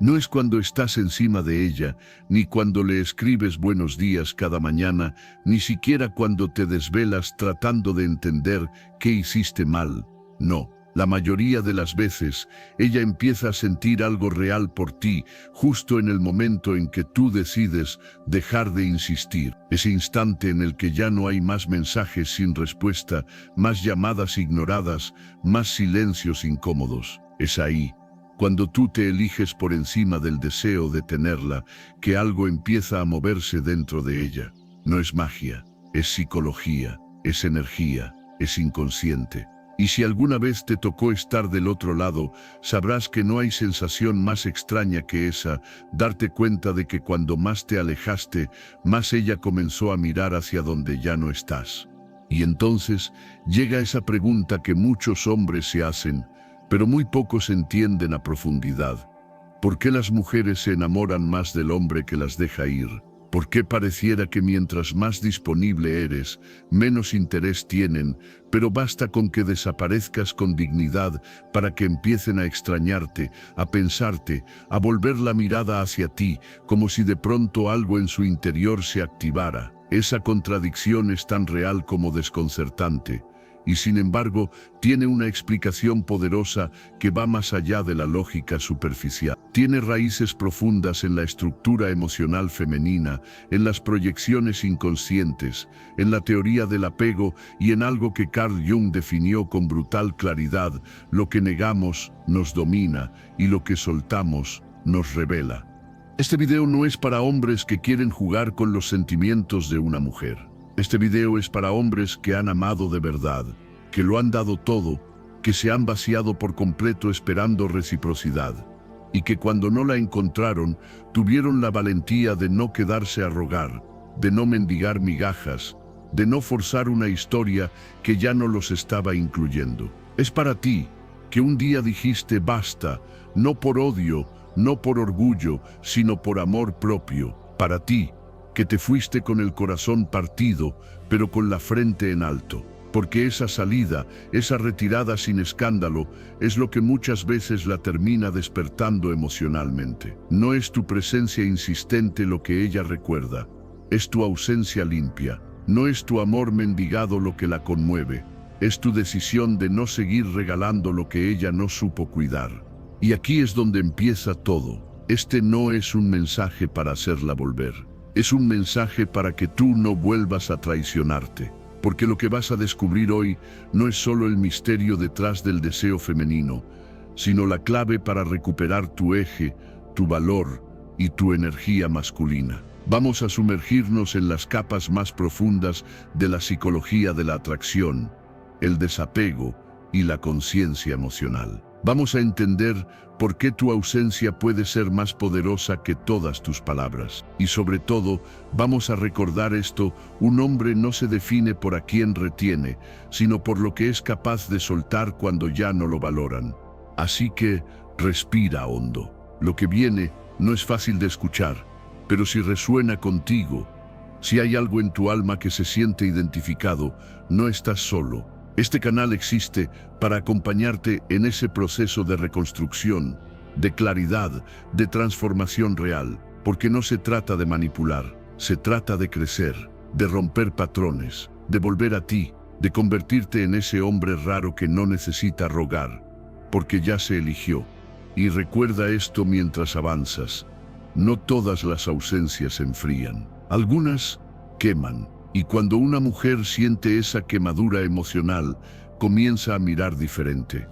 No es cuando estás encima de ella, ni cuando le escribes buenos días cada mañana, ni siquiera cuando te desvelas tratando de entender qué hiciste mal. No, la mayoría de las veces, ella empieza a sentir algo real por ti, justo en el momento en que tú decides dejar de insistir. Ese instante en el que ya no hay más mensajes sin respuesta, más llamadas ignoradas, más silencios incómodos. Es ahí, cuando tú te eliges por encima del deseo de tenerla, que algo empieza a moverse dentro de ella. No es magia, es psicología, es energía, es inconsciente. Y si alguna vez te tocó estar del otro lado, sabrás que no hay sensación más extraña que esa, darte cuenta de que cuando más te alejaste, más ella comenzó a mirar hacia donde ya no estás. Y entonces llega esa pregunta que muchos hombres se hacen, pero muy pocos entienden a profundidad. ¿Por qué las mujeres se enamoran más del hombre que las deja ir? ¿Por qué pareciera que mientras más disponible eres, menos interés tienen, pero basta con que desaparezcas con dignidad para que empiecen a extrañarte, a pensarte, a volver la mirada hacia ti, como si de pronto algo en su interior se activara? Esa contradicción es tan real como desconcertante. Y sin embargo, tiene una explicación poderosa que va más allá de la lógica superficial. Tiene raíces profundas en la estructura emocional femenina, en las proyecciones inconscientes, en la teoría del apego y en algo que Carl Jung definió con brutal claridad: lo que negamos nos domina y lo que soltamos nos revela. Este video no es para hombres que quieren jugar con los sentimientos de una mujer. Este video es para hombres que han amado de verdad, que lo han dado todo, que se han vaciado por completo esperando reciprocidad, y que cuando no la encontraron, tuvieron la valentía de no quedarse a rogar, de no mendigar migajas, de no forzar una historia que ya no los estaba incluyendo. Es para ti, que un día dijiste basta, no por odio, no por orgullo, sino por amor propio. Para ti, que te fuiste con el corazón partido, pero con la frente en alto. Porque esa salida, esa retirada sin escándalo, es lo que muchas veces la termina despertando emocionalmente. No es tu presencia insistente lo que ella recuerda, es tu ausencia limpia. No es tu amor mendigado lo que la conmueve, es tu decisión de no seguir regalando lo que ella no supo cuidar. Y aquí es donde empieza todo. Este no es un mensaje para hacerla volver. Es un mensaje para que tú no vuelvas a traicionarte, porque lo que vas a descubrir hoy no es solo el misterio detrás del deseo femenino, sino la clave para recuperar tu eje, tu valor y tu energía masculina. Vamos a sumergirnos en las capas más profundas de la psicología de la atracción, el desapego y la conciencia emocional. Vamos a entender por qué tu ausencia puede ser más poderosa que todas tus palabras. Y sobre todo, vamos a recordar esto: un hombre no se define por a quién retiene, sino por lo que es capaz de soltar cuando ya no lo valoran. Así que, respira hondo. Lo que viene no es fácil de escuchar, pero si resuena contigo, si hay algo en tu alma que se siente identificado, no estás solo. Este canal existe para acompañarte en ese proceso de reconstrucción, de claridad, de transformación real, porque no se trata de manipular, se trata de crecer, de romper patrones, de volver a ti, de convertirte en ese hombre raro que no necesita rogar, porque ya se eligió. Y recuerda esto mientras avanzas: no todas las ausencias enfrían, algunas queman. Y cuando una mujer siente esa quemadura emocional, comienza a mirar diferente.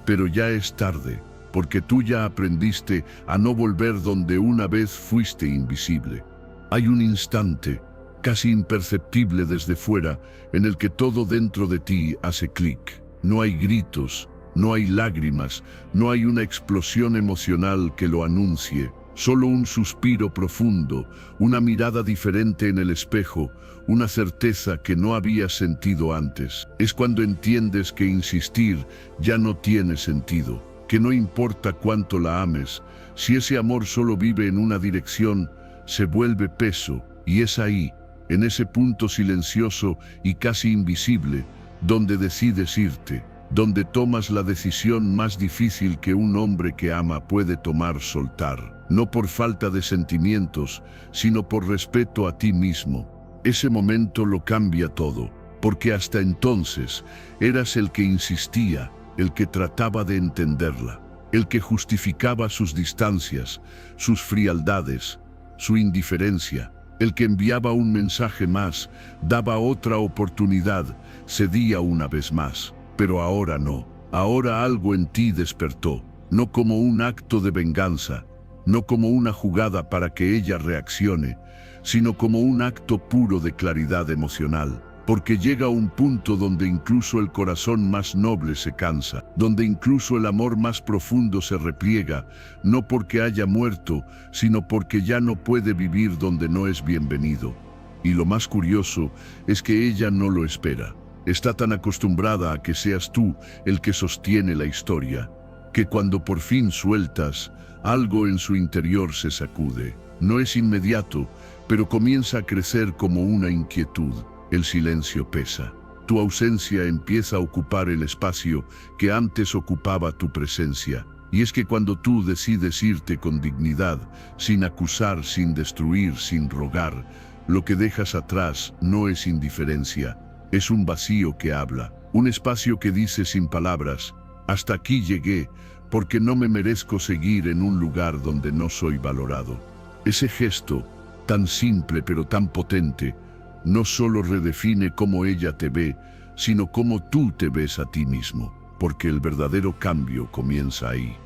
Pero ya es tarde, porque tú ya aprendiste a no volver donde una vez fuiste invisible. Hay un instante, casi imperceptible desde fuera, en el que todo dentro de ti hace clic. No hay gritos, no hay lágrimas, no hay una explosión emocional que lo anuncie. Solo un suspiro profundo, una mirada diferente en el espejo, una certeza que no habías sentido antes. Es cuando entiendes que insistir ya no tiene sentido, que no importa cuánto la ames, si ese amor solo vive en una dirección, se vuelve peso. Y es ahí, en ese punto silencioso y casi invisible, donde decides irte. donde tomas la decisión más difícil que un hombre que ama puede tomar: soltar, no por falta de sentimientos, sino por respeto a ti mismo. Ese momento lo cambia todo, porque hasta entonces eras el que insistía, el que trataba de entenderla, el que justificaba sus distancias, sus frialdades, su indiferencia, el que enviaba un mensaje más, daba otra oportunidad, cedía una vez más. Pero ahora no, ahora algo en ti despertó, no como un acto de venganza, no como una jugada para que ella reaccione, sino como un acto puro de claridad emocional. Porque llega un punto donde incluso el corazón más noble se cansa, donde incluso el amor más profundo se repliega, no porque haya muerto, sino porque ya no puede vivir donde no es bienvenido. Y lo más curioso es que ella no lo espera. Está tan acostumbrada a que seas tú el que sostiene la historia, que cuando por fin sueltas, algo en su interior se sacude. No es inmediato, pero comienza a crecer como una inquietud. El silencio pesa. Tu ausencia empieza a ocupar el espacio que antes ocupaba tu presencia. Y es que cuando tú decides irte con dignidad, sin acusar, sin destruir, sin rogar, lo que dejas atrás no es indiferencia, es un vacío que habla, un espacio que dice sin palabras: hasta aquí llegué, porque no me merezco seguir en un lugar donde no soy valorado. Ese gesto, tan simple pero tan potente, no solo redefine cómo ella te ve, sino cómo tú te ves a ti mismo, porque el verdadero cambio comienza ahí.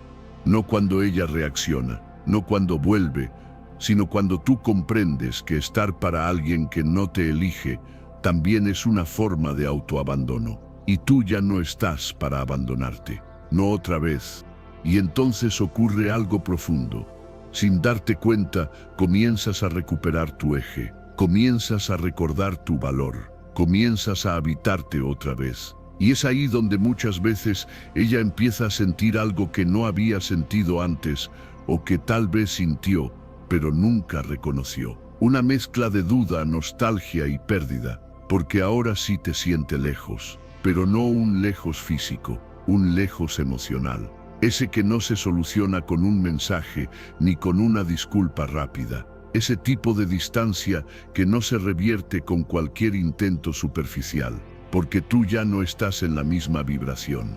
No cuando ella reacciona, no cuando vuelve, sino cuando tú comprendes que estar para alguien que no te elige también es una forma de autoabandono, y tú ya no estás para abandonarte, no otra vez. Y entonces ocurre algo profundo. Sin darte cuenta, comienzas a recuperar tu eje, comienzas a recordar tu valor, comienzas a habitarte otra vez. Y es ahí donde muchas veces ella empieza a sentir algo que no había sentido antes, o que tal vez sintió, pero nunca reconoció. Una mezcla de duda, nostalgia y pérdida, porque ahora sí te siente lejos, pero no un lejos físico, un lejos emocional. Ese que no se soluciona con un mensaje ni con una disculpa rápida. Ese tipo de distancia que no se revierte con cualquier intento superficial, porque tú ya no estás en la misma vibración.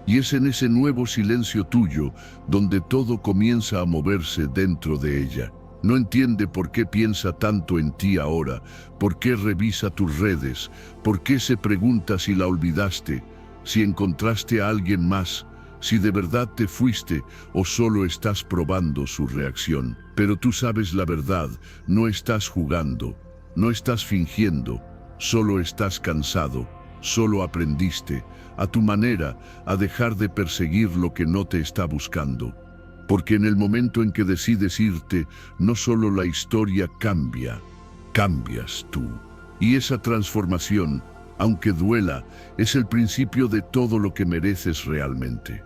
Y es en ese nuevo silencio tuyo donde todo comienza a moverse dentro de ella. No entiende por qué piensa tanto en ti ahora, por qué revisa tus redes, por qué se pregunta si la olvidaste, si encontraste a alguien más, si de verdad te fuiste o solo estás probando su reacción. Pero tú sabes la verdad, no estás jugando, no estás fingiendo, solo estás cansado, solo aprendiste, a tu manera, a dejar de perseguir lo que no te está buscando. Porque en el momento en que decides irte, no solo la historia cambia, cambias tú. Y esa transformación, aunque duela, es el principio de todo lo que mereces realmente.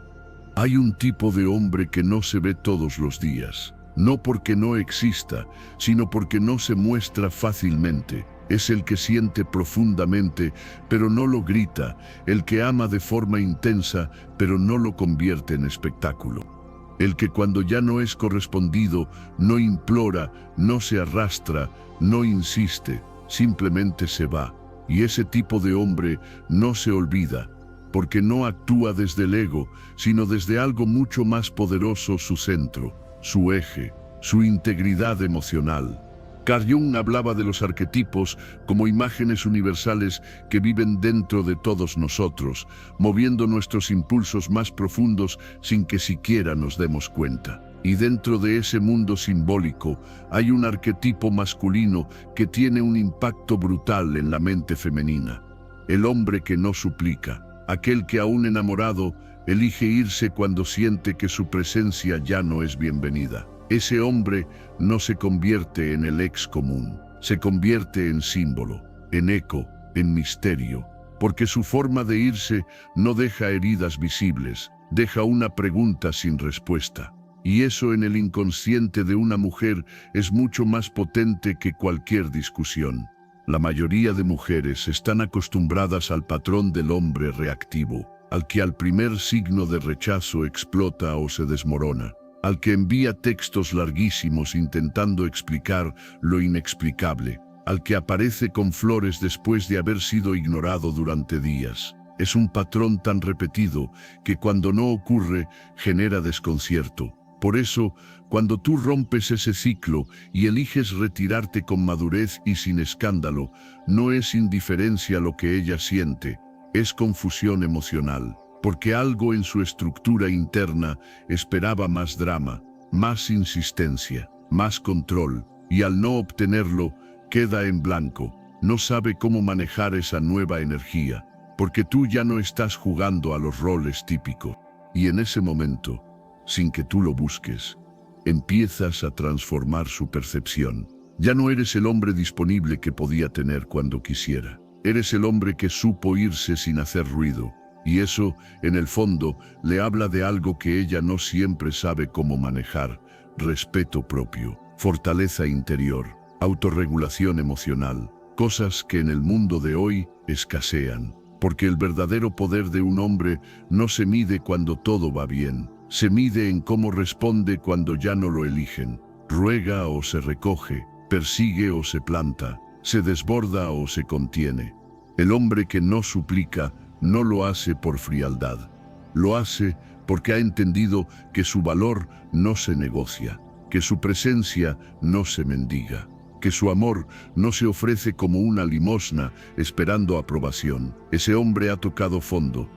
Hay un tipo de hombre que no se ve todos los días, no porque no exista, sino porque no se muestra fácilmente. Es el que siente profundamente, pero no lo grita, el que ama de forma intensa, pero no lo convierte en espectáculo. El que cuando ya no es correspondido, no implora, no se arrastra, no insiste, simplemente se va. Y ese tipo de hombre no se olvida, porque no actúa desde el ego, sino desde algo mucho más poderoso: su centro, su eje, su integridad emocional. Carl Jung hablaba de los arquetipos como imágenes universales que viven dentro de todos nosotros, moviendo nuestros impulsos más profundos sin que siquiera nos demos cuenta. Y dentro de ese mundo simbólico hay un arquetipo masculino que tiene un impacto brutal en la mente femenina. El hombre que no suplica, aquel que aún enamorado elige irse cuando siente que su presencia ya no es bienvenida. Ese hombre no se convierte en el ex común, se convierte en símbolo, en eco, en misterio, porque su forma de irse no deja heridas visibles, deja una pregunta sin respuesta. Y eso en el inconsciente de una mujer es mucho más potente que cualquier discusión. La mayoría de mujeres están acostumbradas al patrón del hombre reactivo, al que al primer signo de rechazo explota o se desmorona, al que envía textos larguísimos intentando explicar lo inexplicable, al que aparece con flores después de haber sido ignorado durante días. Es un patrón tan repetido que cuando no ocurre genera desconcierto. Por eso, cuando tú rompes ese ciclo y eliges retirarte con madurez y sin escándalo, no es indiferencia lo que ella siente, es confusión emocional, porque algo en su estructura interna esperaba más drama, más insistencia, más control, y al no obtenerlo, queda en blanco, no sabe cómo manejar esa nueva energía, porque tú ya no estás jugando a los roles típicos. Y en ese momento, sin que tú lo busques, empiezas a transformar su percepción. Ya no eres el hombre disponible que podía tener cuando quisiera. Eres el hombre que supo irse sin hacer ruido. Y eso, en el fondo, le habla de algo que ella no siempre sabe cómo manejar: respeto propio, fortaleza interior, autorregulación emocional, cosas que en el mundo de hoy escasean. Porque el verdadero poder de un hombre no se mide cuando todo va bien, se mide en cómo responde cuando ya no lo eligen. Ruega o se recoge, persigue o se planta, se desborda o se contiene. El hombre que no suplica no lo hace por frialdad, lo hace porque ha entendido que su valor no se negocia, que su presencia no se mendiga, que su amor no se ofrece como una limosna esperando aprobación. Ese hombre ha tocado fondo,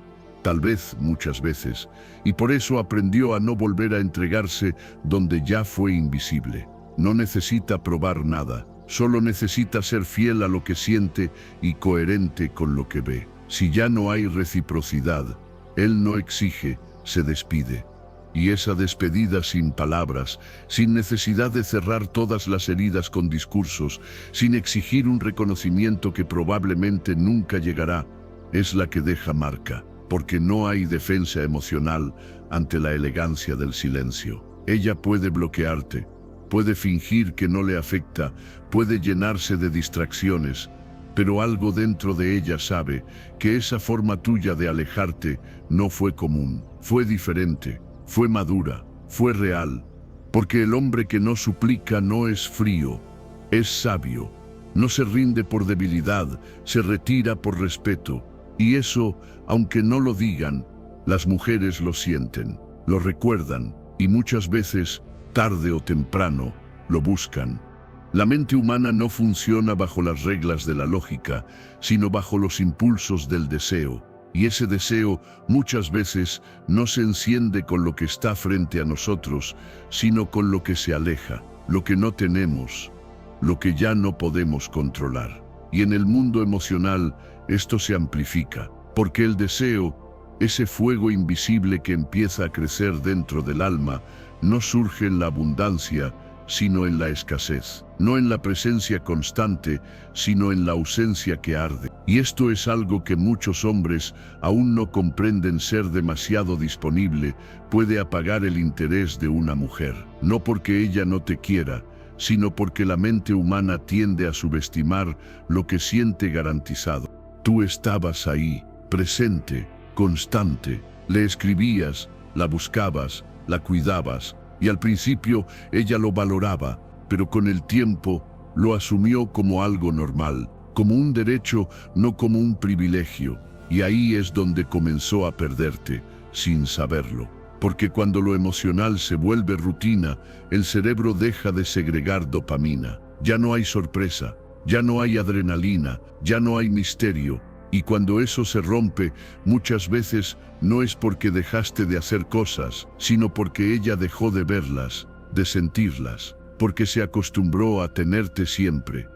tal vez muchas veces, y por eso aprendió a no volver a entregarse donde ya fue invisible. No necesita probar nada, solo necesita ser fiel a lo que siente y coherente con lo que ve. Si ya no hay reciprocidad, él no exige, se despide. Y esa despedida sin palabras, sin necesidad de cerrar todas las heridas con discursos, sin exigir un reconocimiento que probablemente nunca llegará, es la que deja marca, porque no hay defensa emocional ante la elegancia del silencio. Ella puede bloquearte, puede fingir que no le afecta, puede llenarse de distracciones, pero algo dentro de ella sabe que esa forma tuya de alejarte no fue común, fue diferente. Fue madura, fue real, porque el hombre que no suplica no es frío, es sabio. No se rinde por debilidad, se retira por respeto. Y eso, aunque no lo digan, las mujeres lo sienten, lo recuerdan y muchas veces, tarde o temprano, lo buscan. La mente humana no funciona bajo las reglas de la lógica, sino bajo los impulsos del deseo. Y ese deseo muchas veces no se enciende con lo que está frente a nosotros, sino con lo que se aleja, lo que no tenemos, lo que ya no podemos controlar. Y en el mundo emocional esto se amplifica, porque el deseo, ese fuego invisible que empieza a crecer dentro del alma, no surge en la abundancia, sino en la escasez, no en la presencia constante, sino en la ausencia que arde. Y esto es algo que muchos hombres aún no comprenden: ser demasiado disponible puede apagar el interés de una mujer, no porque ella no te quiera, sino porque la mente humana tiende a subestimar lo que siente garantizado. Tú estabas ahí, presente, constante, le escribías, la buscabas, la cuidabas, y al principio ella lo valoraba, pero con el tiempo lo asumió como algo normal, como un derecho, no como un privilegio. Y ahí es donde comenzó a perderte, sin saberlo. Porque cuando lo emocional se vuelve rutina, el cerebro deja de segregar dopamina. Ya no hay sorpresa, ya no hay adrenalina, ya no hay misterio. Y cuando eso se rompe, muchas veces no es porque dejaste de hacer cosas, sino porque ella dejó de verlas, de sentirlas, porque se acostumbró a tenerte siempre.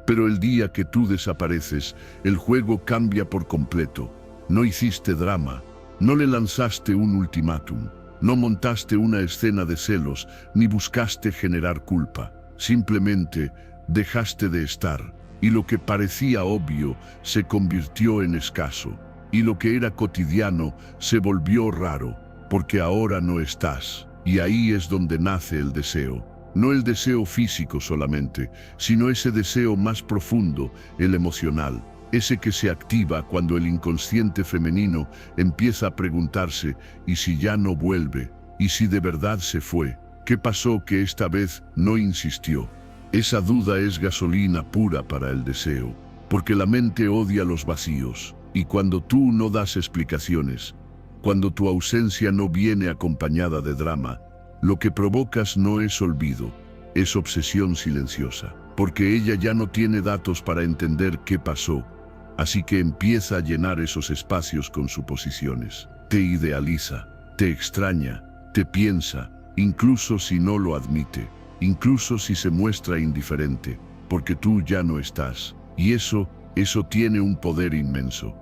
Pero el día que tú desapareces, el juego cambia por completo. No hiciste drama, no le lanzaste un ultimátum, no montaste una escena de celos, ni buscaste generar culpa. Simplemente dejaste de estar. Y lo que parecía obvio se convirtió en escaso, y lo que era cotidiano se volvió raro, porque ahora no estás. Y ahí es donde nace el deseo. No el deseo físico solamente, sino ese deseo más profundo, el emocional, ese que se activa cuando el inconsciente femenino empieza a preguntarse, ¿y si ya no vuelve? ¿Y si de verdad se fue? ¿Qué pasó que esta vez no insistió? Esa duda es gasolina pura para el deseo, porque la mente odia los vacíos, y cuando tú no das explicaciones, cuando tu ausencia no viene acompañada de drama, lo que provocas no es olvido, es obsesión silenciosa, porque ella ya no tiene datos para entender qué pasó, así que empieza a llenar esos espacios con suposiciones. Te idealiza, te extraña, te piensa, incluso si no lo admite, incluso si se muestra indiferente, porque tú ya no estás. Y eso tiene un poder inmenso.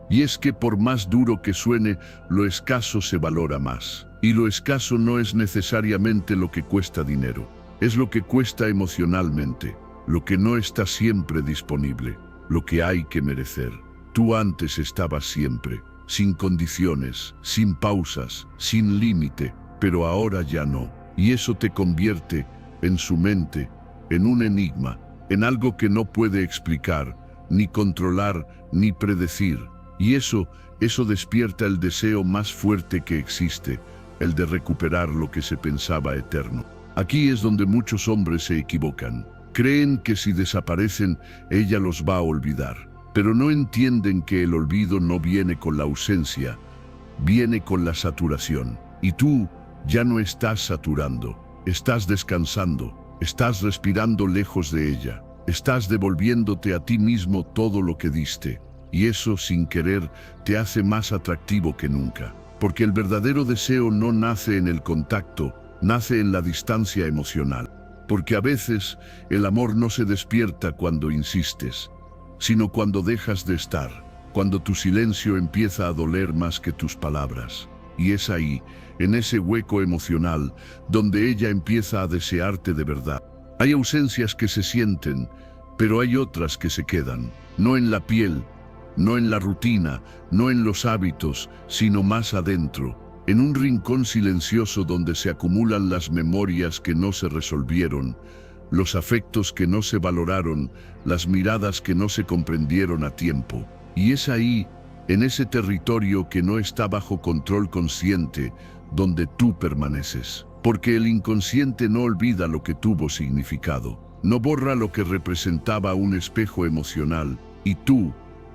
Y es que por más duro que suene, lo escaso se valora más. Y lo escaso no es necesariamente lo que cuesta dinero, es lo que cuesta emocionalmente, lo que no está siempre disponible, lo que hay que merecer. Tú antes estabas siempre, sin condiciones, sin pausas, sin límite, pero ahora ya no. Y eso te convierte, en su mente, en un enigma, en algo que no puede explicar, ni controlar, ni predecir. Y eso despierta el deseo más fuerte que existe, el de recuperar lo que se pensaba eterno. Aquí es donde muchos hombres se equivocan. Creen que si desaparecen, ella los va a olvidar. Pero no entienden que el olvido no viene con la ausencia, viene con la saturación. Y tú ya no estás saturando, estás descansando, estás respirando lejos de ella, estás devolviéndote a ti mismo todo lo que diste. Y eso, sin querer, te hace más atractivo que nunca. Porque el verdadero deseo no nace en el contacto, nace en la distancia emocional. Porque a veces el amor no se despierta cuando insistes, sino cuando dejas de estar, cuando tu silencio empieza a doler más que tus palabras. Y es ahí, en ese hueco emocional, donde ella empieza a desearte de verdad. Hay ausencias que se sienten, pero hay otras que se quedan, no en la piel, no en la rutina, no en los hábitos, sino más adentro, en un rincón silencioso donde se acumulan las memorias que no se resolvieron, los afectos que no se valoraron, las miradas que no se comprendieron a tiempo. Y es ahí, en ese territorio que no está bajo control consciente, donde tú permaneces. Porque el inconsciente no olvida lo que tuvo significado, no borra lo que representaba un espejo emocional, y tú,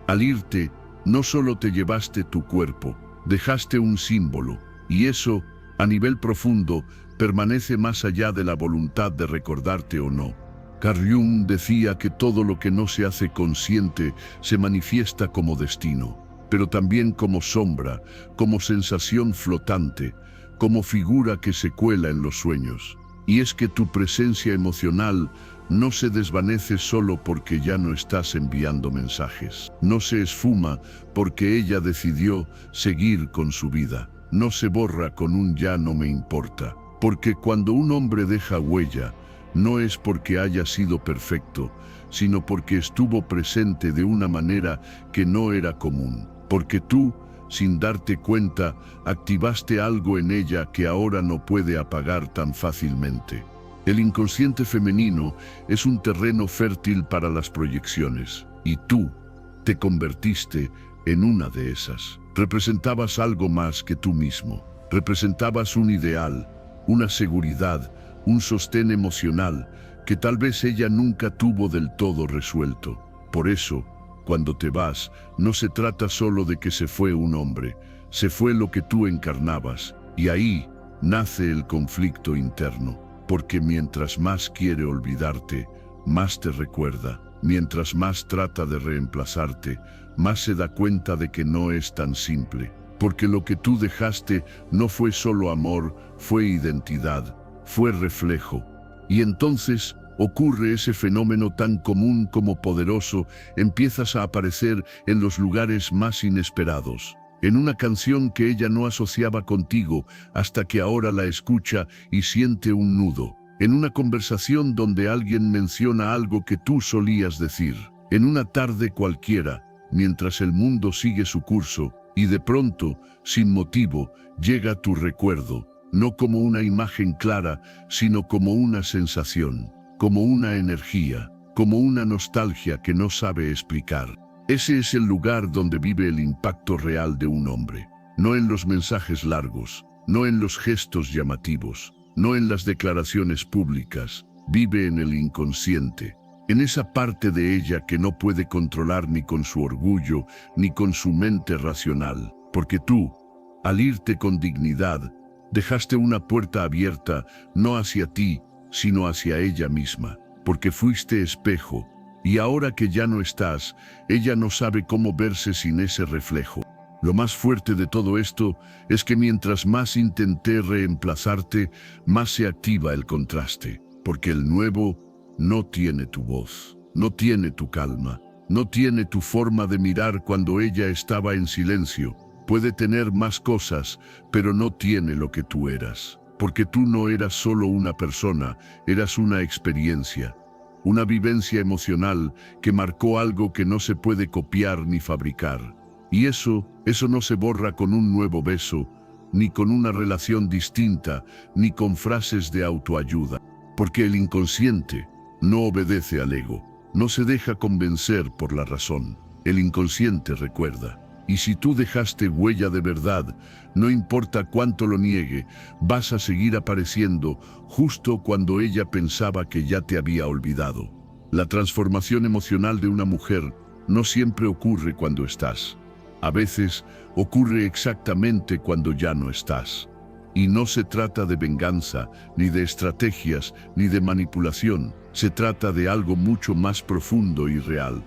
al irte, no solo te llevaste tu cuerpo, dejaste un símbolo, y eso, a nivel profundo, permanece más allá de la voluntad de recordarte o no. Carl Jung decía que todo lo que no se hace consciente se manifiesta como destino, pero también como sombra, como sensación flotante, como figura que se cuela en los sueños. Y es que tu presencia emocional no se desvanece solo porque ya no estás enviando mensajes. No se esfuma porque ella decidió seguir con su vida. No se borra con un ya no me importa. Porque cuando un hombre deja huella, no es porque haya sido perfecto, sino porque estuvo presente de una manera que no era común. Porque tú, sin darte cuenta, activaste algo en ella que ahora no puede apagar tan fácilmente. El inconsciente femenino es un terreno fértil para las proyecciones, y tú te convertiste en una de esas. Representabas algo más que tú mismo. Representabas un ideal, una seguridad, un sostén emocional que tal vez ella nunca tuvo del todo resuelto. Por eso, cuando te vas, no se trata solo de que se fue un hombre, se fue lo que tú encarnabas, y ahí nace el conflicto interno. Porque mientras más quiere olvidarte, más te recuerda. Mientras más trata de reemplazarte, más se da cuenta de que no es tan simple. Porque lo que tú dejaste no fue solo amor, fue identidad, fue reflejo. Y entonces ocurre ese fenómeno tan común como poderoso, empiezas a aparecer en los lugares más inesperados. En una canción que ella no asociaba contigo hasta que ahora la escucha y siente un nudo. En una conversación donde alguien menciona algo que tú solías decir. En una tarde cualquiera, mientras el mundo sigue su curso, y de pronto, sin motivo, llega tu recuerdo, no como una imagen clara, sino como una sensación, como una energía, como una nostalgia que no sabe explicar. Ese es el lugar donde vive el impacto real de un hombre. No en los mensajes largos, no en los gestos llamativos, no en las declaraciones públicas. Vive en el inconsciente, en esa parte de ella que no puede controlar ni con su orgullo, ni con su mente racional. Porque tú, al irte con dignidad, dejaste una puerta abierta, no hacia ti, sino hacia ella misma. Porque fuiste espejo, y ahora que ya no estás, ella no sabe cómo verse sin ese reflejo. Lo más fuerte de todo esto es que mientras más intenté reemplazarte, más se activa el contraste. Porque el nuevo no tiene tu voz, no tiene tu calma, no tiene tu forma de mirar cuando ella estaba en silencio. Puede tener más cosas, pero no tiene lo que tú eras. Porque tú no eras solo una persona, eras una experiencia. Una vivencia emocional que marcó algo que no se puede copiar ni fabricar. Y eso no se borra con un nuevo beso, ni con una relación distinta, ni con frases de autoayuda. Porque el inconsciente no obedece al ego, no se deja convencer por la razón. El inconsciente recuerda. Y si tú dejaste huella de verdad, no importa cuánto lo niegue, vas a seguir apareciendo justo cuando ella pensaba que ya te había olvidado. La transformación emocional de una mujer no siempre ocurre cuando estás. A veces ocurre exactamente cuando ya no estás. Y no se trata de venganza, ni de estrategias, ni de manipulación. Se trata de algo mucho más profundo y real.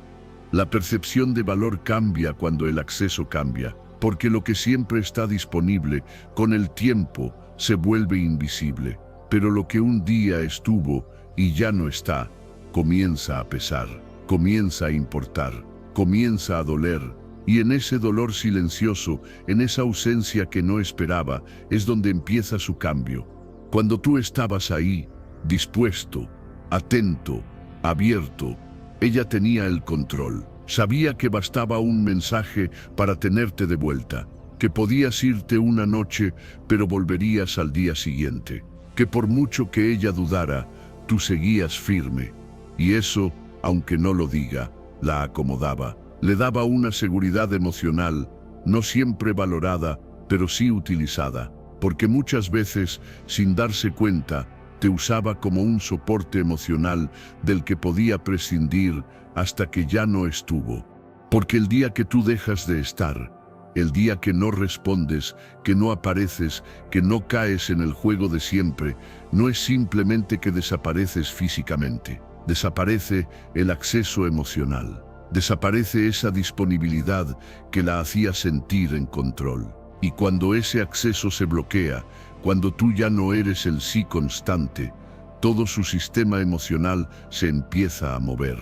La percepción de valor cambia cuando el acceso cambia, porque lo que siempre está disponible, con el tiempo, se vuelve invisible. Pero lo que un día estuvo y ya no está, comienza a pesar, comienza a importar, comienza a doler. Y en ese dolor silencioso, en esa ausencia que no esperaba, es donde empieza su cambio. Cuando tú estabas ahí, dispuesto, atento, abierto, ella tenía el control. Sabía que bastaba un mensaje para tenerte de vuelta, que podías irte una noche, pero volverías al día siguiente, que por mucho que ella dudara, tú seguías firme. Y eso, aunque no lo diga, la acomodaba. Le daba una seguridad emocional, no siempre valorada, pero sí utilizada, porque muchas veces, sin darse cuenta, te usaba como un soporte emocional del que podía prescindir hasta que ya no estuvo. Porque el día que tú dejas de estar, el día que no respondes, que no apareces, que no caes en el juego de siempre, no es simplemente que desapareces físicamente, desaparece el acceso emocional. Desaparece esa disponibilidad que la hacía sentir en control. Y cuando ese acceso se bloquea, cuando tú ya no eres el sí constante, todo su sistema emocional se empieza a mover.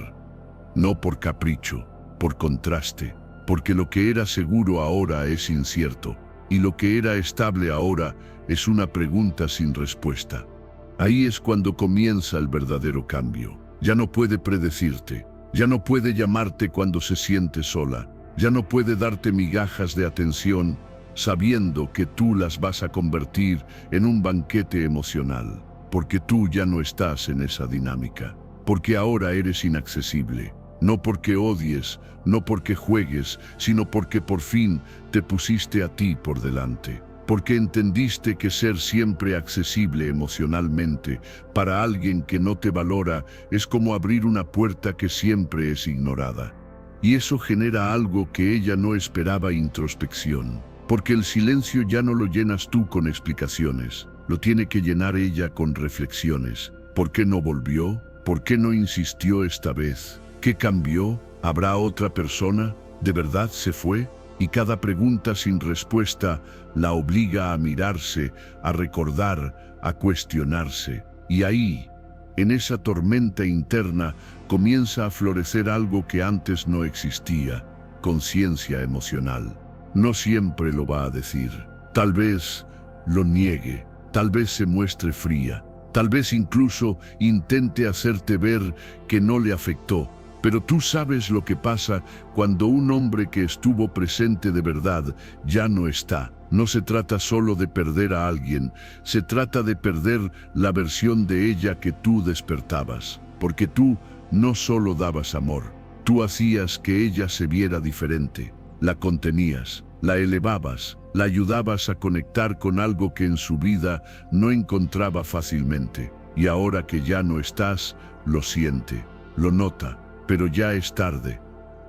No por capricho, por contraste, porque lo que era seguro ahora es incierto, y lo que era estable ahora es una pregunta sin respuesta. Ahí es cuando comienza el verdadero cambio. Ya no puede predecirte. Ya no puede llamarte cuando se siente sola. Ya no puede darte migajas de atención, sabiendo que tú las vas a convertir en un banquete emocional. Porque tú ya no estás en esa dinámica. Porque ahora eres inaccesible. No porque odies, no porque juegues, sino porque por fin te pusiste a ti por delante. Porque entendiste que ser siempre accesible emocionalmente para alguien que no te valora es como abrir una puerta que siempre es ignorada. Y eso genera algo que ella no esperaba: introspección. Porque el silencio ya no lo llenas tú con explicaciones, lo tiene que llenar ella con reflexiones. ¿Por qué no volvió? ¿Por qué no insistió esta vez? ¿Qué cambió? ¿Habrá otra persona? ¿De verdad se fue? Y cada pregunta sin respuesta la obliga a mirarse, a recordar, a cuestionarse. Y ahí, en esa tormenta interna, comienza a florecer algo que antes no existía: conciencia emocional. No siempre lo va a decir. Tal vez lo niegue, tal vez se muestre fría, tal vez incluso intente hacerte ver que no le afectó. Pero tú sabes lo que pasa cuando un hombre que estuvo presente de verdad ya no está. No se trata solo de perder a alguien, se trata de perder la versión de ella que tú despertabas. Porque tú no solo dabas amor, Tú hacías que ella se viera diferente, la contenías, la elevabas, la ayudabas a conectar con algo que en su vida no encontraba fácilmente. Y ahora que ya no estás, lo siente, lo nota, pero ya es tarde.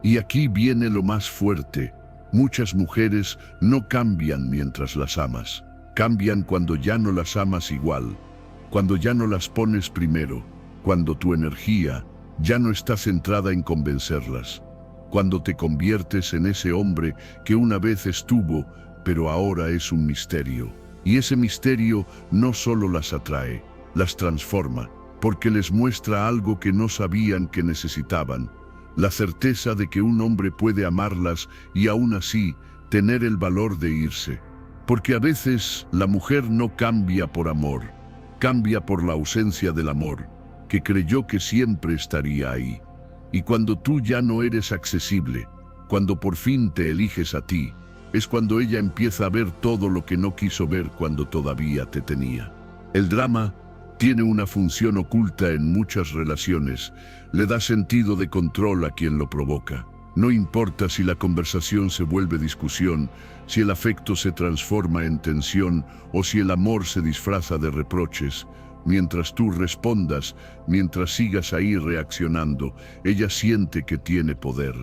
Y aquí viene lo más fuerte. Muchas mujeres no cambian mientras las amas. Cambian cuando ya no las amas igual, cuando ya no las pones primero, cuando tu energía ya no está centrada en convencerlas, cuando te conviertes en ese hombre que una vez estuvo, pero ahora es un misterio. Y ese misterio no solo las atrae, las transforma, porque les muestra algo que no sabían que necesitaban, la certeza de que un hombre puede amarlas y aún así tener el valor de irse. Porque a veces la mujer no cambia por amor, cambia por la ausencia del amor, que creyó que siempre estaría ahí. Y cuando tú ya no eres accesible, cuando por fin te eliges a ti, es cuando ella empieza a ver todo lo que no quiso ver cuando todavía te tenía. El drama tiene una función oculta en muchas relaciones, le da sentido de control a quien lo provoca. No importa si la conversación se vuelve discusión, si el afecto se transforma en tensión o si el amor se disfraza de reproches. Mientras tú respondas, mientras sigas ahí reaccionando, ella siente que tiene poder,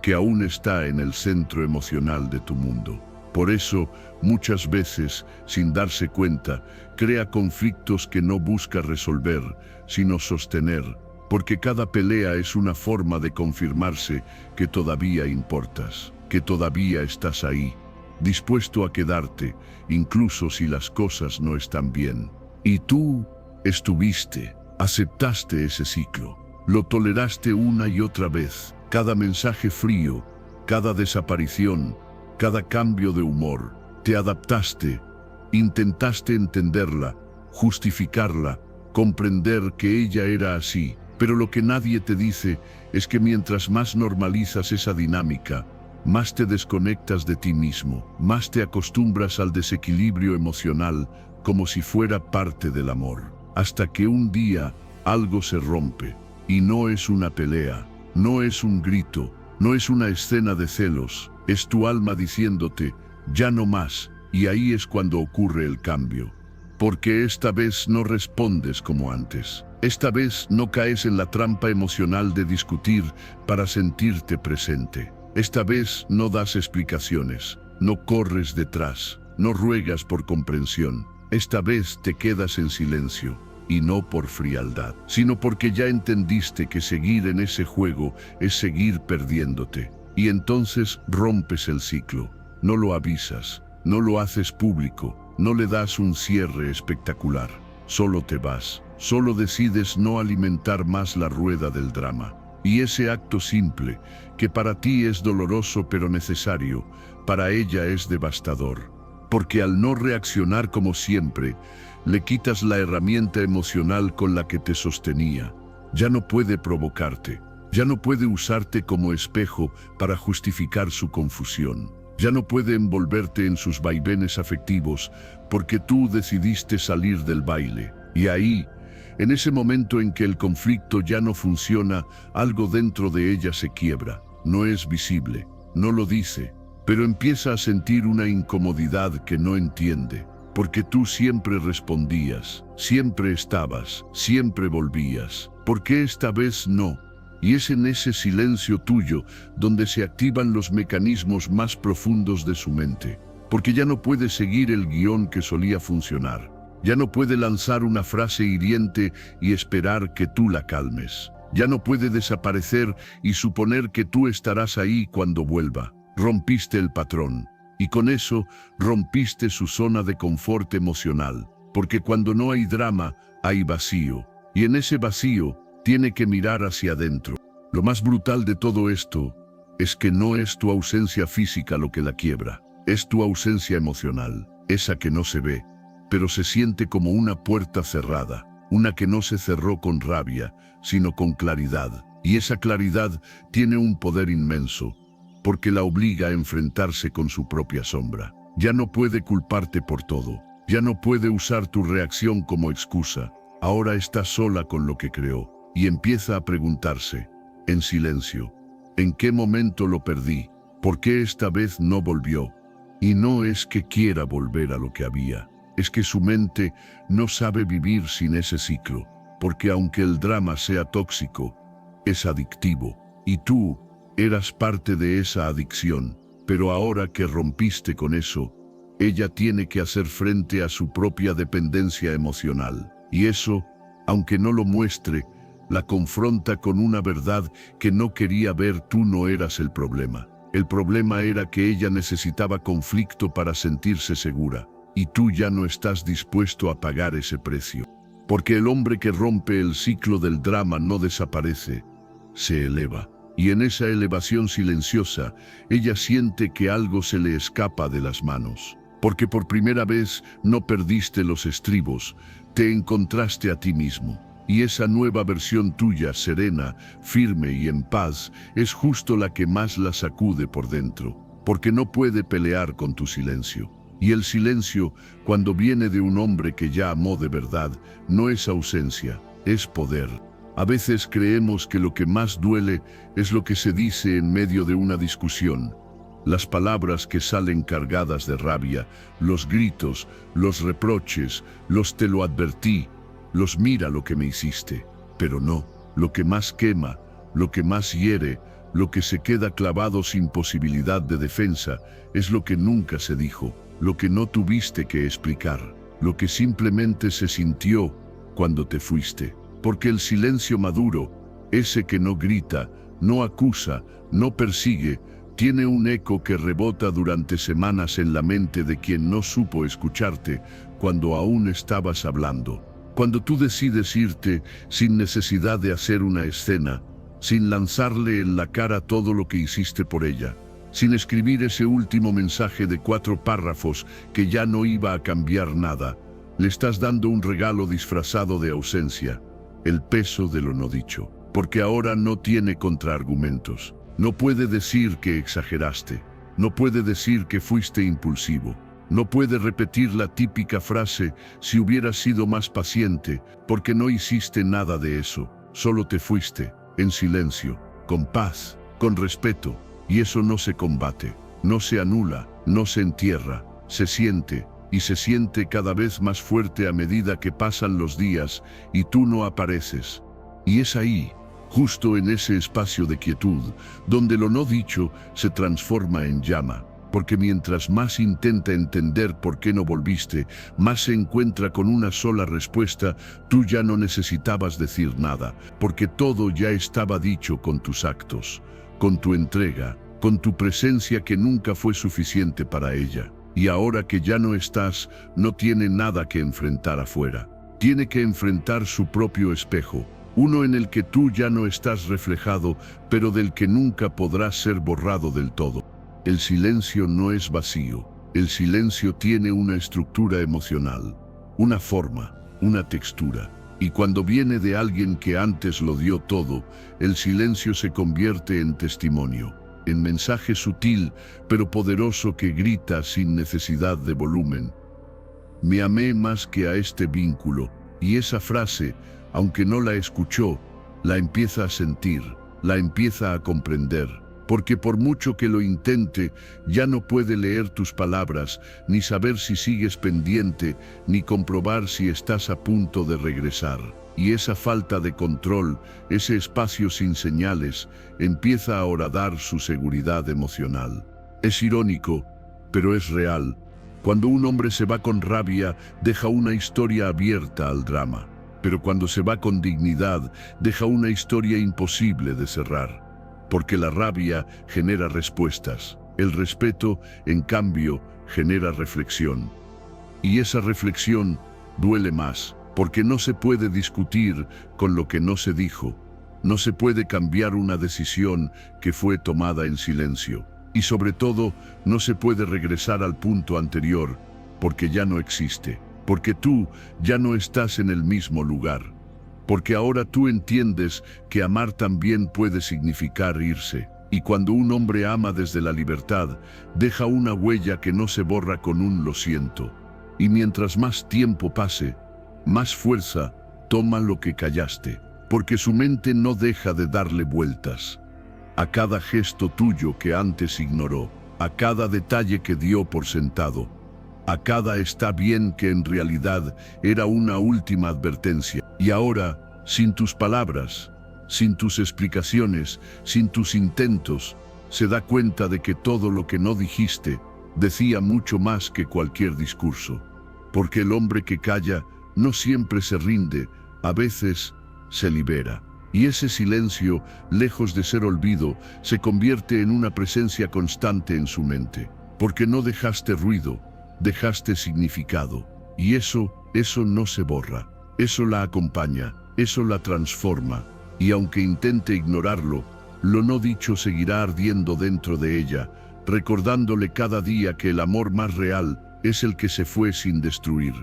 que aún está en el centro emocional de tu mundo. Por eso, muchas veces, sin darse cuenta, crea conflictos que no busca resolver, sino sostener, porque cada pelea es una forma de confirmarse que todavía importas, que todavía estás ahí, dispuesto a quedarte, incluso si las cosas no están bien. Y tú estuviste, aceptaste ese ciclo, lo toleraste una y otra vez, cada mensaje frío, cada desaparición, cada cambio de humor, te adaptaste, intentaste entenderla, justificarla, comprender que ella era así, pero lo que nadie te dice es que mientras más normalizas esa dinámica, más te desconectas de ti mismo, más te acostumbras al desequilibrio emocional como si fuera parte del amor. Hasta que un día algo se rompe, y no es una pelea, no es un grito, no es una escena de celos, es tu alma diciéndote, ya no más, y ahí es cuando ocurre el cambio. Porque esta vez no respondes como antes. Esta vez no caes en la trampa emocional de discutir para sentirte presente. Esta vez no das explicaciones, no corres detrás, no ruegas por comprensión. Esta vez te quedas en silencio, y no por frialdad, sino porque ya entendiste que seguir en ese juego es seguir perdiéndote. Y entonces rompes el ciclo, no lo avisas, no lo haces público, no le das un cierre espectacular, solo te vas, solo decides no alimentar más la rueda del drama. Y ese acto simple, que para ti es doloroso pero necesario, para ella es devastador. Porque al no reaccionar como siempre, le quitas la herramienta emocional con la que te sostenía. Ya no puede provocarte, ya no puede usarte como espejo para justificar su confusión. Ya no puede envolverte en sus vaivenes afectivos porque tú decidiste salir del baile. Y ahí, en ese momento en que el conflicto ya no funciona, algo dentro de ella se quiebra. No es visible, no lo dice, pero empieza a sentir una incomodidad que no entiende. Porque tú siempre respondías, siempre estabas, siempre volvías. ¿Por qué esta vez no? Y es en ese silencio tuyo donde se activan los mecanismos más profundos de su mente. Porque ya no puede seguir el guión que solía funcionar. Ya no puede lanzar una frase hiriente y esperar que tú la calmes. Ya no puede desaparecer y suponer que tú estarás ahí cuando vuelva. Rompiste el patrón. Y con eso rompiste su zona de confort emocional. Porque cuando no hay drama, hay vacío. Y en ese vacío, tiene que mirar hacia adentro. Lo más brutal de todo esto es que no es tu ausencia física lo que la quiebra, es tu ausencia emocional, esa que no se ve, pero se siente como una puerta cerrada, una que no se cerró con rabia, sino con claridad. Y esa claridad tiene un poder inmenso, porque la obliga a enfrentarse con su propia sombra. Ya no puede culparte por todo, ya no puede usar tu reacción como excusa, ahora está sola con lo que creó. Y empieza a preguntarse, en silencio, ¿En qué momento lo perdí? ¿Por qué esta vez no volvió? Y no es que quiera volver a lo que había, es que su mente no sabe vivir sin ese ciclo, porque aunque el drama sea tóxico, es adictivo, y tú eras parte de esa adicción, pero ahora que rompiste con eso, ella tiene que hacer frente a su propia dependencia emocional, y eso, aunque no lo muestre, la confronta con una verdad que no quería ver. Tú no eras el problema. El problema era que ella necesitaba conflicto para sentirse segura, y tú ya no estás dispuesto a pagar ese precio. Porque el hombre que rompe el ciclo del drama no desaparece, se eleva. Y en esa elevación silenciosa, ella siente que algo se le escapa de las manos. Porque por primera vez no perdiste los estribos, te encontraste a ti mismo. Y esa nueva versión tuya, serena, firme y en paz, es justo la que más la sacude por dentro, porque no puede pelear con tu silencio. Y el silencio, cuando viene de un hombre que ya amó de verdad, no es ausencia, es poder. A veces creemos que lo que más duele es lo que se dice en medio de una discusión. Las palabras que salen cargadas de rabia, los gritos, los reproches, los te lo advertí, los mira lo que me hiciste. Pero no, lo que más quema, lo que más hiere, lo que se queda clavado sin posibilidad de defensa, es lo que nunca se dijo, lo que no tuviste que explicar, lo que simplemente se sintió cuando te fuiste. Porque el silencio maduro, ese que no grita, no acusa, no persigue, tiene un eco que rebota durante semanas en la mente de quien no supo escucharte cuando aún estabas hablando. Cuando tú decides irte sin necesidad de hacer una escena, sin lanzarle en la cara todo lo que hiciste por ella, sin escribir ese último mensaje de 4 párrafos que ya no iba a cambiar nada, le estás dando un regalo disfrazado de ausencia, el peso de lo no dicho, porque ahora no tiene contraargumentos. No puede decir que exageraste, no puede decir que fuiste impulsivo. No puede repetir la típica frase, si hubieras sido más paciente, porque no hiciste nada de eso, solo te fuiste, en silencio, con paz, con respeto, y eso no se combate, no se anula, no se entierra, se siente, y se siente cada vez más fuerte a medida que pasan los días y tú no apareces. Y es ahí, justo en ese espacio de quietud, donde lo no dicho se transforma en llama. Porque mientras más intenta entender por qué no volviste, más se encuentra con una sola respuesta: tú ya no necesitabas decir nada, porque todo ya estaba dicho con tus actos, con tu entrega, con tu presencia que nunca fue suficiente para ella. Y ahora que ya no estás, no tiene nada que enfrentar afuera. Tiene que enfrentar su propio espejo, uno en el que tú ya no estás reflejado, pero del que nunca podrás ser borrado del todo. El silencio no es vacío, el silencio tiene una estructura emocional, una forma, una textura. Y cuando viene de alguien que antes lo dio todo, el silencio se convierte en testimonio, en mensaje sutil pero poderoso que grita sin necesidad de volumen. Me amé más que a este vínculo, y esa frase, aunque no la escuchó, la empieza a sentir, la empieza a comprender. Porque por mucho que lo intente, ya no puede leer tus palabras, ni saber si sigues pendiente, ni comprobar si estás a punto de regresar. Y esa falta de control, ese espacio sin señales, empieza a horadar su seguridad emocional. Es irónico, pero es real. Cuando un hombre se va con rabia, deja una historia abierta al drama. Pero cuando se va con dignidad, deja una historia imposible de cerrar. Porque la rabia genera respuestas. El respeto, en cambio, genera reflexión. Y esa reflexión duele más, porque no se puede discutir con lo que no se dijo. No se puede cambiar una decisión que fue tomada en silencio. Y sobre todo, no se puede regresar al punto anterior, porque ya no existe. Porque tú ya no estás en el mismo lugar. Porque ahora tú entiendes que amar también puede significar irse. Y cuando un hombre ama desde la libertad, deja una huella que no se borra con un lo siento. Y mientras más tiempo pase, más fuerza toma lo que callaste. Porque su mente no deja de darle vueltas. a cada gesto tuyo que antes ignoró, a cada detalle que dio por sentado, a cada está bien que en realidad era una última advertencia. Y ahora, sin tus palabras, sin tus explicaciones, sin tus intentos, se da cuenta de que todo lo que no dijiste decía mucho más que cualquier discurso. Porque el hombre que calla no siempre se rinde, a veces se libera. Y ese silencio, lejos de ser olvido, se convierte en una presencia constante en su mente. Porque no dejaste ruido, dejaste significado. Y eso no se borra. Eso la acompaña, eso la transforma. Y aunque intente ignorarlo, lo no dicho seguirá ardiendo dentro de ella, recordándole cada día que el amor más real es el que se fue sin destruir.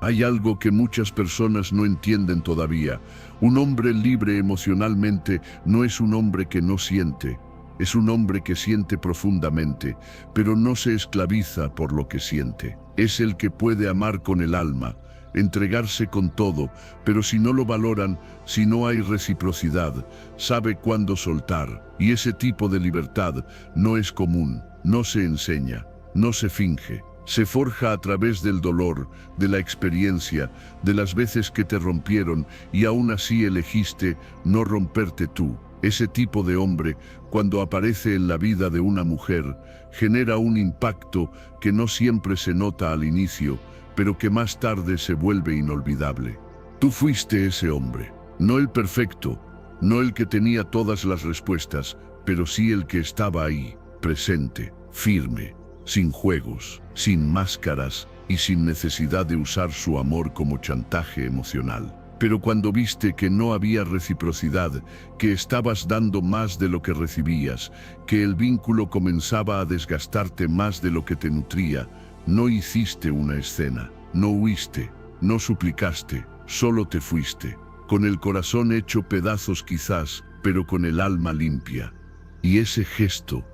Hay algo que muchas personas no entienden todavía. Un hombre libre emocionalmente no es un hombre que no siente. Es un hombre que siente profundamente, pero no se esclaviza por lo que siente. Es el que puede amar con el alma, entregarse con todo, pero si no lo valoran, si no hay reciprocidad, sabe cuándo soltar. Y ese tipo de libertad no es común, no se enseña, no se finge. Se forja a través del dolor, de la experiencia, de las veces que te rompieron y aún así elegiste no romperte tú. Ese tipo de hombre, cuando aparece en la vida de una mujer, genera un impacto que no siempre se nota al inicio, pero que más tarde se vuelve inolvidable. Tú fuiste ese hombre, no el perfecto, no el que tenía todas las respuestas, pero sí el que estaba ahí, presente, firme, sin juegos, sin máscaras y sin necesidad de usar su amor como chantaje emocional. Pero cuando viste que no había reciprocidad, que estabas dando más de lo que recibías, que el vínculo comenzaba a desgastarte más de lo que te nutría, no hiciste una escena, no huiste, no suplicaste, solo te fuiste, con el corazón hecho pedazos quizás, pero con el alma limpia. Y ese gesto,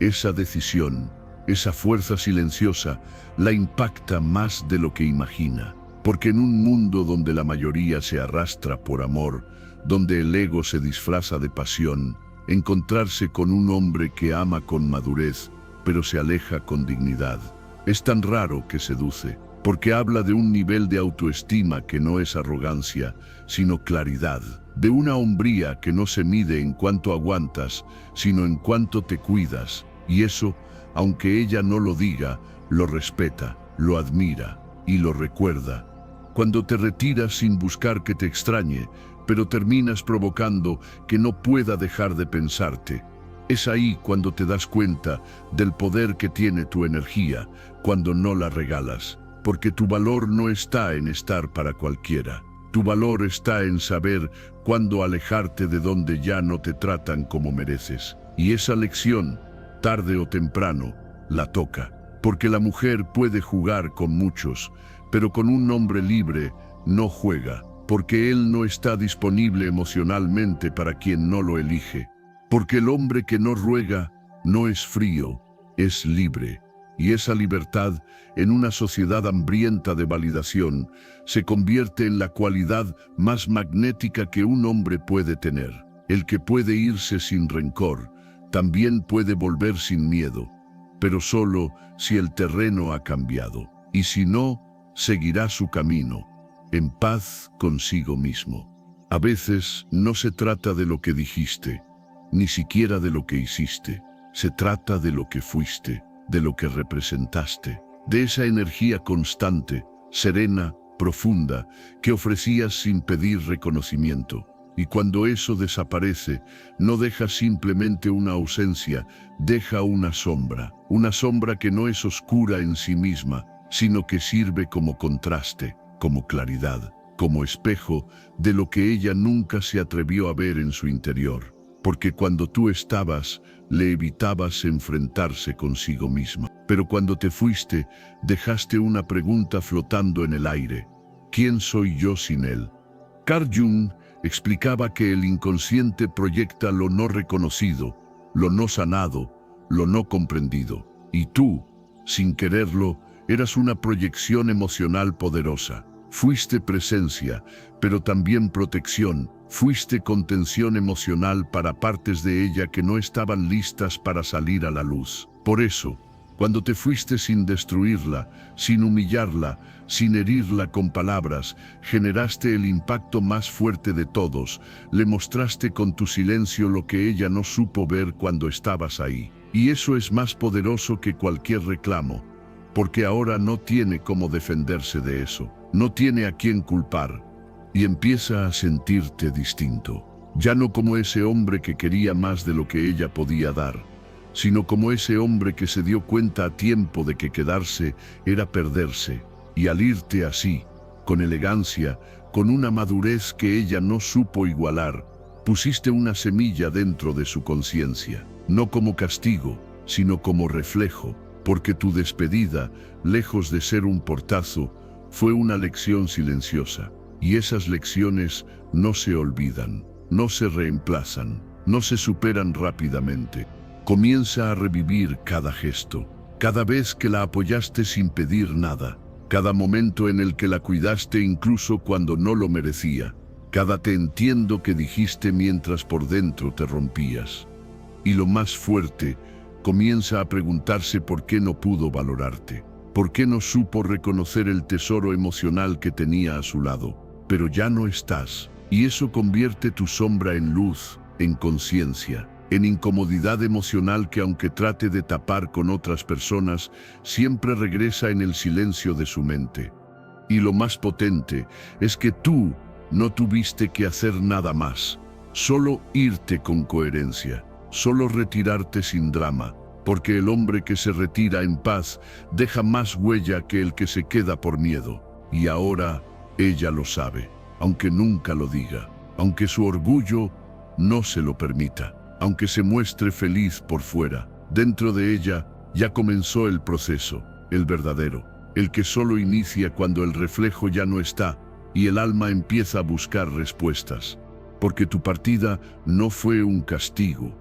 esa decisión, esa fuerza silenciosa, la impacta más de lo que imagina. Porque en un mundo donde la mayoría se arrastra por amor, donde el ego se disfraza de pasión, encontrarse con un hombre que ama con madurez, pero se aleja con dignidad, es tan raro que seduce, porque habla de un nivel de autoestima que no es arrogancia, sino claridad, de una hombría que no se mide en cuánto aguantas, sino en cuánto te cuidas, y eso, aunque ella no lo diga, lo respeta, lo admira y lo recuerda. Cuando te retiras sin buscar que te extrañe, pero terminas provocando que no pueda dejar de pensarte. Es ahí cuando te das cuenta del poder que tiene tu energía, cuando no la regalas. Porque tu valor no está en estar para cualquiera. Tu valor está en saber cuándo alejarte de donde ya no te tratan como mereces. Y esa lección, tarde o temprano, la toca. Porque la mujer puede jugar con muchos, pero con un hombre libre no juega, porque él no está disponible emocionalmente para quien no lo elige. Porque el hombre que no ruega no es frío, es libre. Y esa libertad, en una sociedad hambrienta de validación, se convierte en la cualidad más magnética que un hombre puede tener. El que puede irse sin rencor, también puede volver sin miedo, pero solo si el terreno ha cambiado. Y si no, seguirá su camino, en paz consigo mismo. A veces no se trata de lo que dijiste, ni siquiera de lo que hiciste. Se trata de lo que fuiste, de lo que representaste, de esa energía constante, serena, profunda, que ofrecías sin pedir reconocimiento. Y cuando eso desaparece, no deja simplemente una ausencia, deja una sombra que no es oscura en sí misma, sino que sirve como contraste, como claridad, como espejo de lo que ella nunca se atrevió a ver en su interior. Porque cuando tú estabas, le evitabas enfrentarse consigo misma. Pero cuando te fuiste, dejaste una pregunta flotando en el aire. ¿Quién soy yo sin él? Carl Jung explicaba que el inconsciente proyecta lo no reconocido, lo no sanado, lo no comprendido. Y tú, sin quererlo, eras una proyección emocional poderosa. Fuiste presencia, pero también protección, Fuiste contención emocional para partes de ella que no estaban listas para salir a la luz. Por eso, cuando te fuiste sin destruirla, sin humillarla, sin herirla con palabras, generaste el impacto más fuerte de todos. Le mostraste con tu silencio lo que ella no supo ver cuando estabas ahí. Y eso es más poderoso que cualquier reclamo, porque ahora no tiene cómo defenderse de eso. No tiene a quién culpar. Y empieza a sentirte distinto. Ya no como ese hombre que quería más de lo que ella podía dar, sino como ese hombre que se dio cuenta a tiempo de que quedarse era perderse. Y al irte así, con elegancia, con una madurez que ella no supo igualar, pusiste una semilla dentro de su conciencia, no como castigo, sino como reflejo, porque tu despedida, lejos de ser un portazo, fue una lección silenciosa. Y esas lecciones no se olvidan, no se reemplazan, no se superan rápidamente. Comienza a revivir cada gesto, cada vez que la apoyaste sin pedir nada, cada momento en el que la cuidaste incluso cuando no lo merecía, cada te entiendo que dijiste mientras por dentro te rompías. Y lo más fuerte, comienza a preguntarse por qué no pudo valorarte, por qué no supo reconocer el tesoro emocional que tenía a su lado. Pero ya no estás, y eso convierte tu sombra en luz, en conciencia, en incomodidad emocional que aunque trate de tapar con otras personas, siempre regresa en el silencio de su mente. Y lo más potente es que tú no tuviste que hacer nada más, solo irte con coherencia, solo retirarte sin drama, porque el hombre que se retira en paz deja más huella que el que se queda por miedo. Y ahora ella lo sabe, aunque nunca lo diga, aunque su orgullo no se lo permita, aunque se muestre feliz por fuera. Dentro de ella ya comenzó el proceso, el verdadero, el que solo inicia cuando el reflejo ya no está y el alma empieza a buscar respuestas. Porque tu partida no fue un castigo,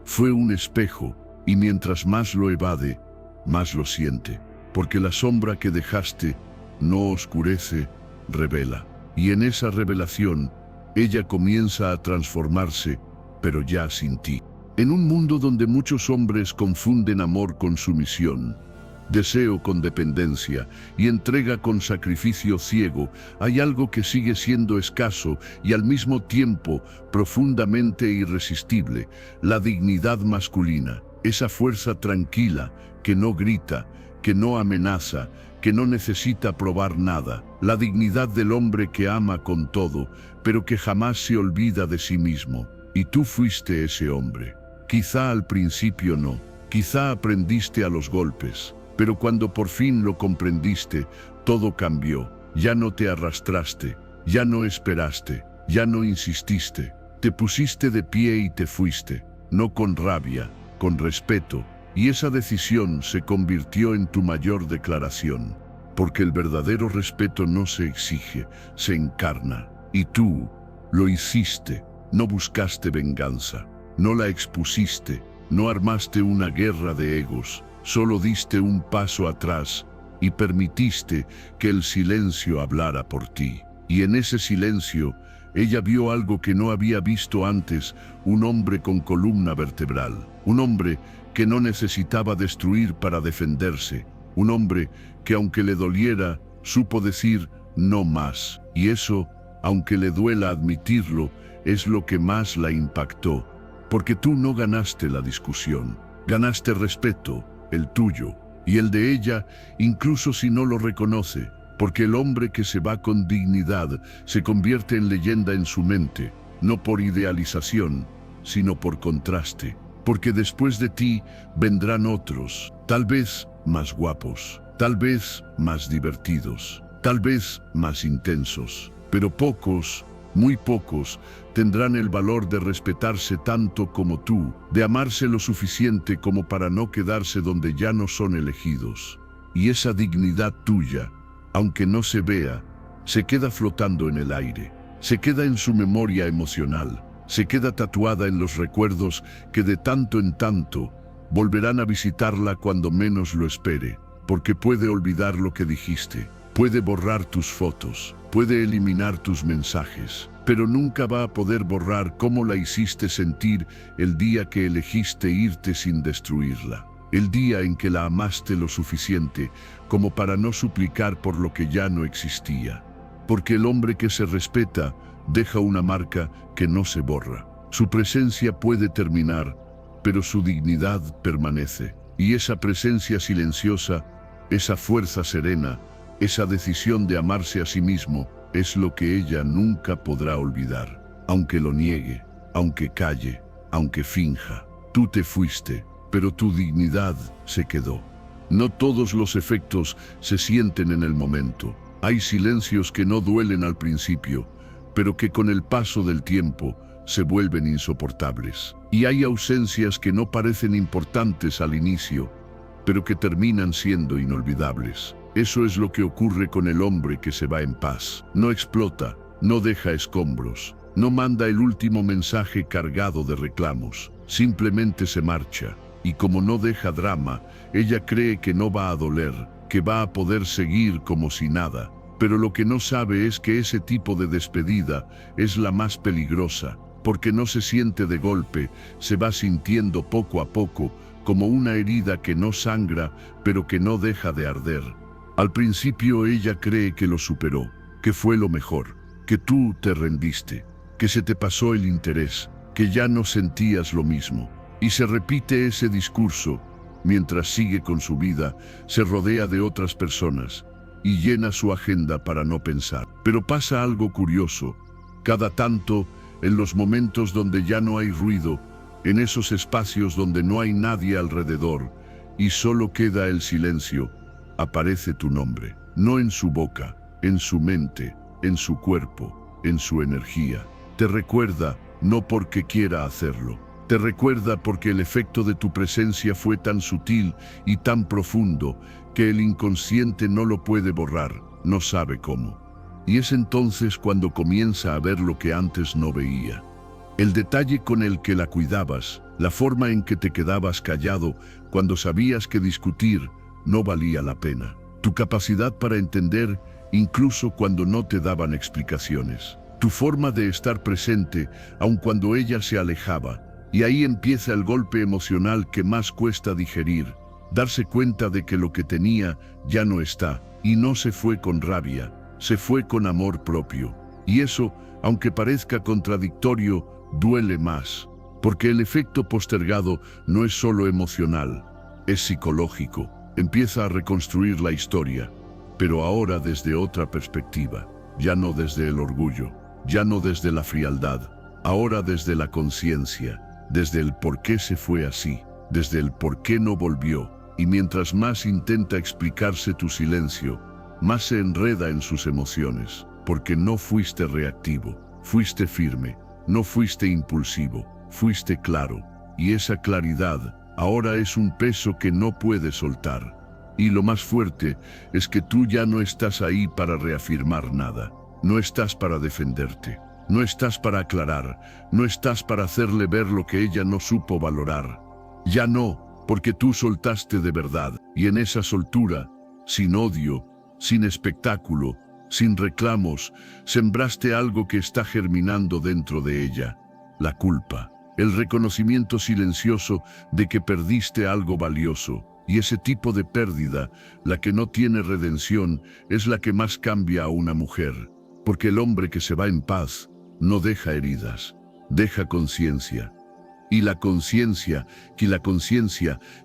fue un espejo, y mientras más lo evade, más lo siente, porque la sombra que dejaste no oscurece, revela. Y en esa revelación, ella comienza a transformarse, pero ya sin ti. En un mundo donde muchos hombres confunden amor con sumisión, deseo con dependencia y entrega con sacrificio ciego, hay algo que sigue siendo escaso y al mismo tiempo profundamente irresistible: la dignidad masculina, esa fuerza tranquila que no grita, que no amenaza, que no necesita probar nada, la dignidad del hombre que ama con todo, pero que jamás se olvida de sí mismo. Y tú fuiste ese hombre. Quizá al principio no, quizá aprendiste a los golpes, pero cuando por fin lo comprendiste, todo cambió. Ya no te arrastraste, ya no esperaste, ya no insististe. Te pusiste de pie y te fuiste, no con rabia, con respeto. Y esa decisión se convirtió en tu mayor declaración, porque el verdadero respeto no se exige, se encarna. Y tú lo hiciste, no buscaste venganza, no la expusiste, no armaste una guerra de egos, solo diste un paso atrás y permitiste que el silencio hablara por ti. Y en ese silencio, ella vio algo que no había visto antes: un hombre con columna vertebral, un hombre que no necesitaba destruir para defenderse, un hombre que aunque le doliera, supo decir no más. Y eso, aunque le duela admitirlo, es lo que más la impactó, porque tú no ganaste la discusión, ganaste respeto, el tuyo y el de ella, incluso si no lo reconoce, porque el hombre que se va con dignidad se convierte en leyenda en su mente, no por idealización, sino por contraste. Porque después de ti vendrán otros, tal vez más guapos, tal vez más divertidos, tal vez más intensos, pero pocos, muy pocos, tendrán el valor de respetarse tanto como tú, de amarse lo suficiente como para no quedarse donde ya no son elegidos. Y esa dignidad tuya, aunque no se vea, se queda flotando en el aire, se queda en su memoria emocional, se queda tatuada en los recuerdos que de tanto en tanto volverán a visitarla cuando menos lo espere, porque puede olvidar lo que dijiste, puede borrar tus fotos, puede eliminar tus mensajes, pero nunca va a poder borrar cómo la hiciste sentir el día que elegiste irte sin destruirla. El día en que la amaste lo suficiente como para no suplicar por lo que ya no existía. Porque el hombre que se respeta deja una marca que no se borra. Su presencia puede terminar, pero su dignidad permanece. Y esa presencia silenciosa, esa fuerza serena, esa decisión de amarse a sí mismo, es lo que ella nunca podrá olvidar. Aunque lo niegue, aunque calle, aunque finja. Tú te fuiste, pero tu dignidad se quedó. No todos los efectos se sienten en el momento. Hay silencios que no duelen al principio, pero que con el paso del tiempo se vuelven insoportables. Y hay ausencias que no parecen importantes al inicio, pero que terminan siendo inolvidables. Eso es lo que ocurre con el hombre que se va en paz. No explota, no deja escombros, no manda el último mensaje cargado de reclamos. Simplemente se marcha. Y como no deja drama, ella cree que no va a doler, que va a poder seguir como si nada. Pero lo que no sabe es que ese tipo de despedida es la más peligrosa, porque no se siente de golpe, se va sintiendo poco a poco, como una herida que no sangra, pero que no deja de arder. Al principio ella cree que lo superó, que fue lo mejor, que tú te rendiste, que se te pasó el interés, que ya no sentías lo mismo. Y se repite ese discurso, mientras sigue con su vida, se rodea de otras personas y llena su agenda para no pensar. Pero pasa algo curioso. Cada tanto, en los momentos donde ya no hay ruido, en esos espacios donde no hay nadie alrededor y solo queda el silencio, aparece tu nombre. No en su boca, en su mente, en su cuerpo, en su energía. Te recuerda no porque quiera hacerlo. Te recuerda porque el efecto de tu presencia fue tan sutil y tan profundo que el inconsciente no lo puede borrar, no sabe cómo. Y es entonces cuando comienza a ver lo que antes no veía. El detalle con el que la cuidabas, la forma en que te quedabas callado cuando sabías que discutir no valía la pena. Tu capacidad para entender incluso cuando no te daban explicaciones. Tu forma de estar presente aun cuando ella se alejaba. Y ahí empieza el golpe emocional que más cuesta digerir, darse cuenta de que lo que tenía ya no está, y no se fue con rabia, se fue con amor propio. Y eso, aunque parezca contradictorio, duele más, porque el efecto postergado no es solo emocional, es psicológico. Empieza a reconstruir la historia, pero ahora desde otra perspectiva, ya no desde el orgullo, ya no desde la frialdad, ahora desde la conciencia. Desde el por qué se fue así, desde el por qué no volvió, y mientras más intenta explicarse tu silencio, más se enreda en sus emociones, porque no fuiste reactivo, fuiste firme, no fuiste impulsivo, fuiste claro, y esa claridad ahora es un peso que no puede soltar. Y lo más fuerte es que tú ya no estás ahí para reafirmar nada, no estás para defenderte. No estás para aclarar, no estás para hacerle ver lo que ella no supo valorar. Ya no, porque tú soltaste de verdad, y en esa soltura, sin odio, sin espectáculo, sin reclamos, sembraste algo que está germinando dentro de ella, la culpa, el reconocimiento silencioso de que perdiste algo valioso. Y ese tipo de pérdida, la que no tiene redención, es la que más cambia a una mujer, porque el hombre que se va en paz, no deja heridas, deja conciencia. Y la conciencia,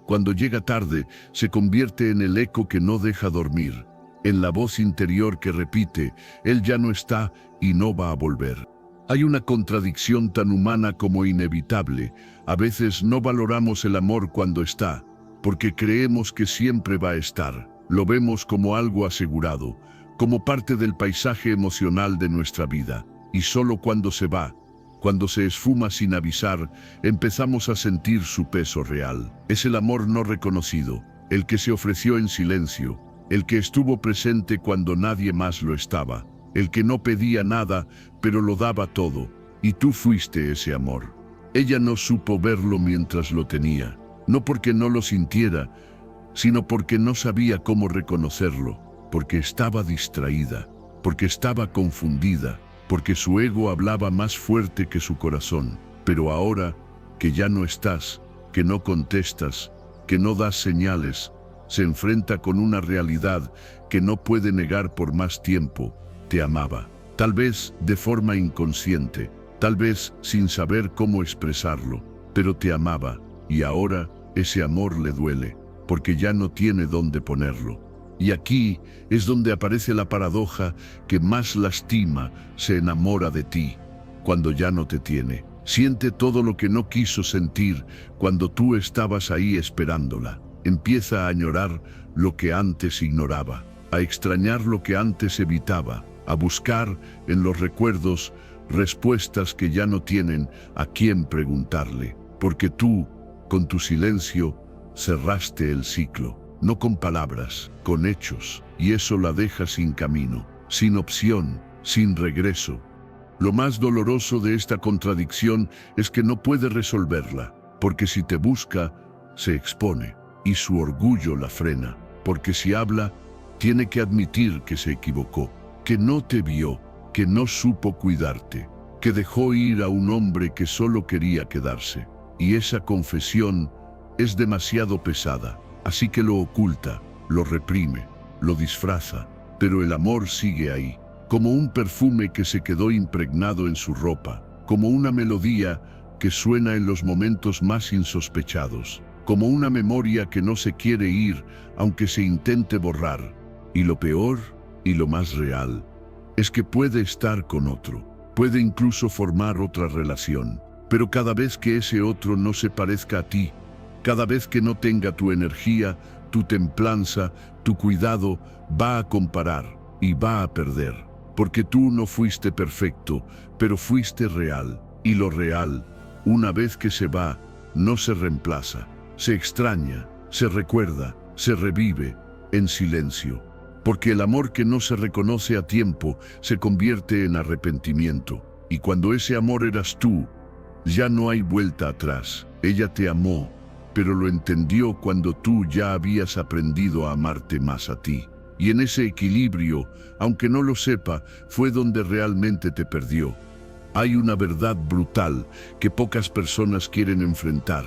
cuando llega tarde, se convierte en el eco que no deja dormir, en la voz interior que repite, él ya no está y no va a volver. Hay una contradicción tan humana como inevitable. A veces no valoramos el amor cuando está, porque creemos que siempre va a estar. Lo vemos como algo asegurado, como parte del paisaje emocional de nuestra vida. Y solo cuando se va, cuando se esfuma sin avisar, empezamos a sentir su peso real. Es el amor no reconocido, el que se ofreció en silencio, el que estuvo presente cuando nadie más lo estaba, el que no pedía nada, pero lo daba todo. Y tú fuiste ese amor. Ella no supo verlo mientras lo tenía, no porque no lo sintiera, sino porque no sabía cómo reconocerlo, porque estaba distraída, porque estaba confundida, porque su ego hablaba más fuerte que su corazón. Pero ahora que ya no estás, que no contestas, que no das señales, se enfrenta con una realidad que no puede negar por más tiempo. Te amaba, tal vez de forma inconsciente, tal vez sin saber cómo expresarlo, pero te amaba, y ahora ese amor le duele, porque ya no tiene dónde ponerlo. Y aquí es donde aparece la paradoja que más lastima: se enamora de ti cuando ya no te tiene. Siente todo lo que no quiso sentir cuando tú estabas ahí esperándola. Empieza a añorar lo que antes ignoraba, a extrañar lo que antes evitaba, a buscar en los recuerdos respuestas que ya no tienen a quién preguntarle. Porque tú, con tu silencio, cerraste el ciclo. No con palabras, con hechos, y eso la deja sin camino, sin opción, sin regreso. Lo más doloroso de esta contradicción es que no puede resolverla, porque si te busca, se expone, y su orgullo la frena, porque si habla, tiene que admitir que se equivocó, que no te vio, que no supo cuidarte, que dejó ir a un hombre que solo quería quedarse. Y esa confesión es demasiado pesada. Así que lo oculta, lo reprime, lo disfraza, pero el amor sigue ahí, como un perfume que se quedó impregnado en su ropa, como una melodía que suena en los momentos más insospechados, como una memoria que no se quiere ir aunque se intente borrar. Y lo peor, y lo más real, es que puede estar con otro, puede incluso formar otra relación, pero cada vez que ese otro no se parezca a ti, cada vez que no tenga tu energía, tu templanza, tu cuidado, va a comparar y va a perder. Porque tú no fuiste perfecto, pero fuiste real. Y lo real, una vez que se va, no se reemplaza. Se extraña, se recuerda, se revive en silencio. Porque el amor que no se reconoce a tiempo se convierte en arrepentimiento. Y cuando ese amor eras tú, ya no hay vuelta atrás. Ella te amó, pero lo entendió cuando tú ya habías aprendido a amarte más a ti. Y en ese equilibrio, aunque no lo sepa, fue donde realmente te perdió. Hay una verdad brutal que pocas personas quieren enfrentar,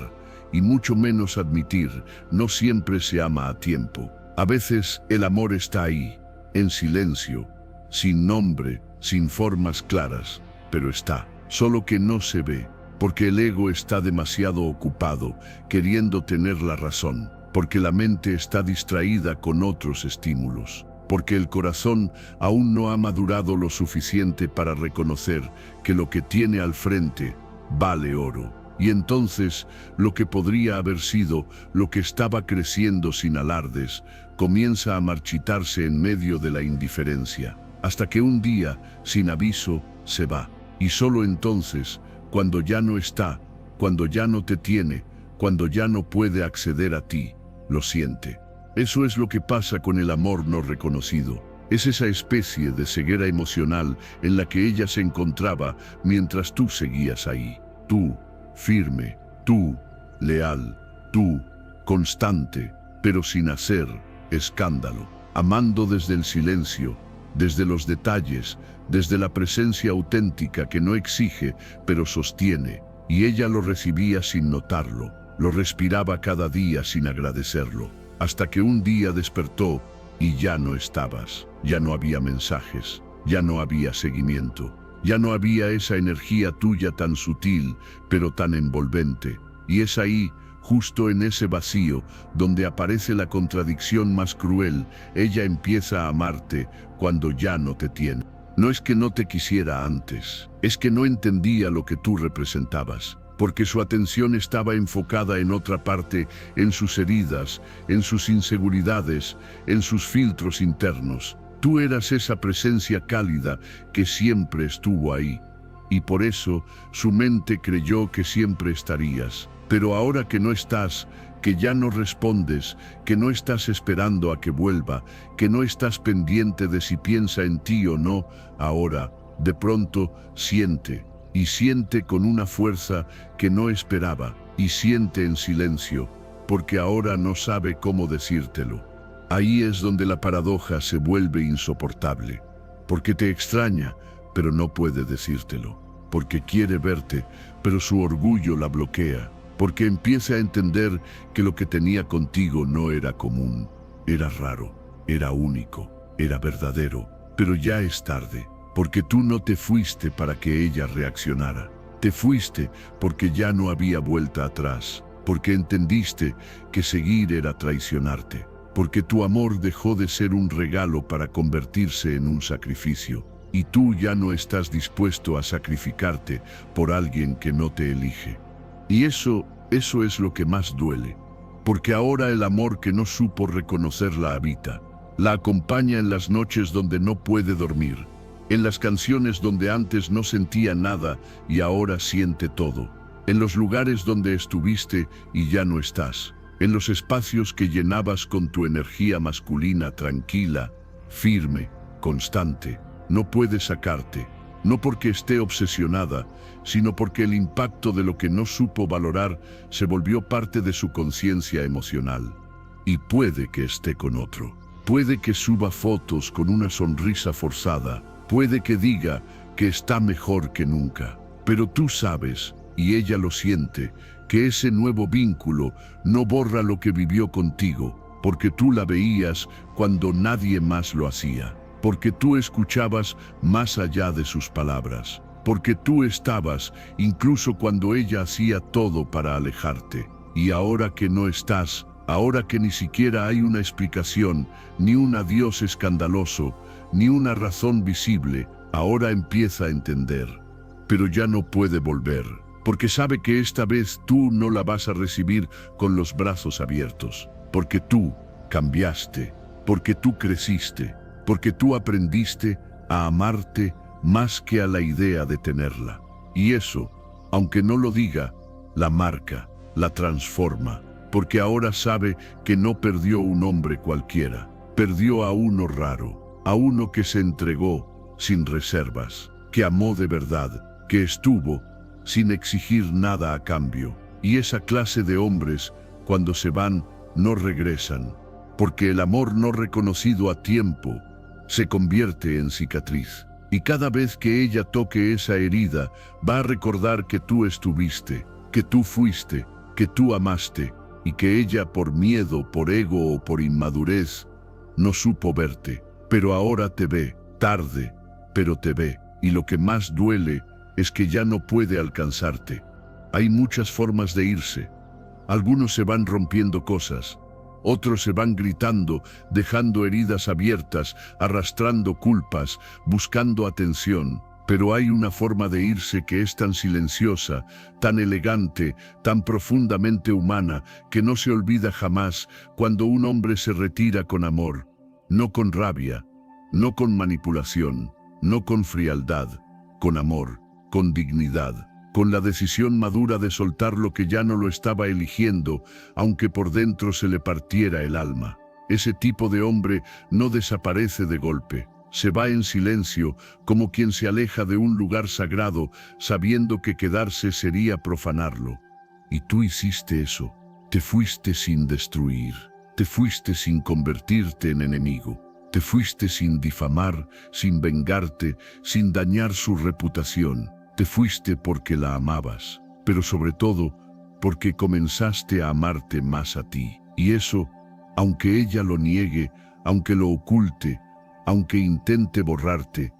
y mucho menos admitir: no siempre se ama a tiempo. A veces el amor está ahí, en silencio, sin nombre, sin formas claras, pero está, solo que no se ve. Porque el ego está demasiado ocupado, queriendo tener la razón, porque la mente está distraída con otros estímulos, porque el corazón aún no ha madurado lo suficiente para reconocer que lo que tiene al frente vale oro. Y entonces, lo que podría haber sido, lo que estaba creciendo sin alardes, comienza a marchitarse en medio de la indiferencia, hasta que un día, sin aviso, se va. Y solo entonces, cuando ya no está, cuando ya no te tiene, cuando ya no puede acceder a ti, lo siente. Eso es lo que pasa con el amor no reconocido. Es esa especie de ceguera emocional en la que ella se encontraba mientras tú seguías ahí. Tú, firme, tú, leal, tú, constante, pero sin hacer escándalo, amando desde el silencio, desde los detalles, desde la presencia auténtica que no exige, pero sostiene, y ella lo recibía sin notarlo, lo respiraba cada día sin agradecerlo, hasta que un día despertó y ya no estabas, ya no había mensajes, ya no había seguimiento, ya no había esa energía tuya tan sutil, pero tan envolvente, y es ahí, justo en ese vacío, donde aparece la contradicción más cruel. Ella empieza a amarte cuando ya no te tiene. No es que no te quisiera antes, es que no entendía lo que tú representabas, porque su atención estaba enfocada en otra parte, en sus heridas, en sus inseguridades, en sus filtros internos. Tú eras esa presencia cálida que siempre estuvo ahí, y por eso su mente creyó que siempre estarías. Pero ahora que no estás, que ya no respondes, que no estás esperando a que vuelva, que no estás pendiente de si piensa en ti o no, ahora, de pronto, siente, y siente con una fuerza que no esperaba, y siente en silencio, porque ahora no sabe cómo decírtelo. Ahí es donde la paradoja se vuelve insoportable, porque te extraña, pero no puede decírtelo, porque quiere verte, pero su orgullo la bloquea, porque empieza a entender que lo que tenía contigo no era común, era raro, era único, era verdadero, pero ya es tarde, porque tú no te fuiste para que ella reaccionara. Te fuiste porque ya no había vuelta atrás, porque entendiste que seguir era traicionarte, porque tu amor dejó de ser un regalo para convertirse en un sacrificio, y tú ya no estás dispuesto a sacrificarte por alguien que no te elige. Y eso es lo que más duele, porque ahora el amor que no supo reconocer la habita, la acompaña en las noches donde no puede dormir, en las canciones donde antes no sentía nada y ahora siente todo, en los lugares donde estuviste y ya no estás, en los espacios que llenabas con tu energía masculina tranquila, firme, constante. No puede sacarte, no porque esté obsesionada, sino porque el impacto de lo que no supo valorar se volvió parte de su conciencia emocional. Y puede que esté con otro, puede que suba fotos con una sonrisa forzada, puede que diga que está mejor que nunca, pero tú sabes, y ella lo siente, que ese nuevo vínculo no borra lo que vivió contigo, porque tú la veías cuando nadie más lo hacía, porque tú escuchabas más allá de sus palabras, porque tú estabas incluso cuando ella hacía todo para alejarte, y ahora que no estás, ahora que ni siquiera hay una explicación, ni un adiós escandaloso, ni una razón visible, ahora empieza a entender. Pero ya no puede volver, porque sabe que esta vez tú no la vas a recibir con los brazos abiertos, porque tú cambiaste, porque tú creciste, porque tú aprendiste a amarte más que a la idea de tenerla. Y eso, aunque no lo diga, la marca, la transforma, porque ahora sabe que no perdió un hombre cualquiera, perdió a uno raro, a uno que se entregó sin reservas, que amó de verdad, que estuvo sin exigir nada a cambio. Y esa clase de hombres, cuando se van, no regresan, porque el amor no reconocido a tiempo se convierte en cicatriz. Y cada vez que ella toque esa herida, va a recordar que tú estuviste, que tú fuiste, que tú amaste, y que ella por miedo, por ego o por inmadurez, no supo verte. Pero ahora te ve, tarde, pero te ve, y lo que más duele es que ya no puede alcanzarte. Hay muchas formas de irse. Algunos se van rompiendo cosas, otros se van gritando, dejando heridas abiertas, arrastrando culpas, buscando atención. Pero hay una forma de irse que es tan silenciosa, tan elegante, tan profundamente humana, que no se olvida jamás cuando un hombre se retira con amor. No con rabia, no con manipulación, no con frialdad, con amor, con dignidad, con la decisión madura de soltar lo que ya no lo estaba eligiendo, aunque por dentro se le partiera el alma. Ese tipo de hombre no desaparece de golpe, se va en silencio, como quien se aleja de un lugar sagrado, sabiendo que quedarse sería profanarlo. Y tú hiciste eso, te fuiste sin destruir. Te fuiste sin convertirte en enemigo, te fuiste sin difamar, sin vengarte, sin dañar su reputación, te fuiste porque la amabas, pero sobre todo porque comenzaste a amarte más a ti. Y eso, aunque ella lo niegue, aunque lo oculte, aunque intente borrarte,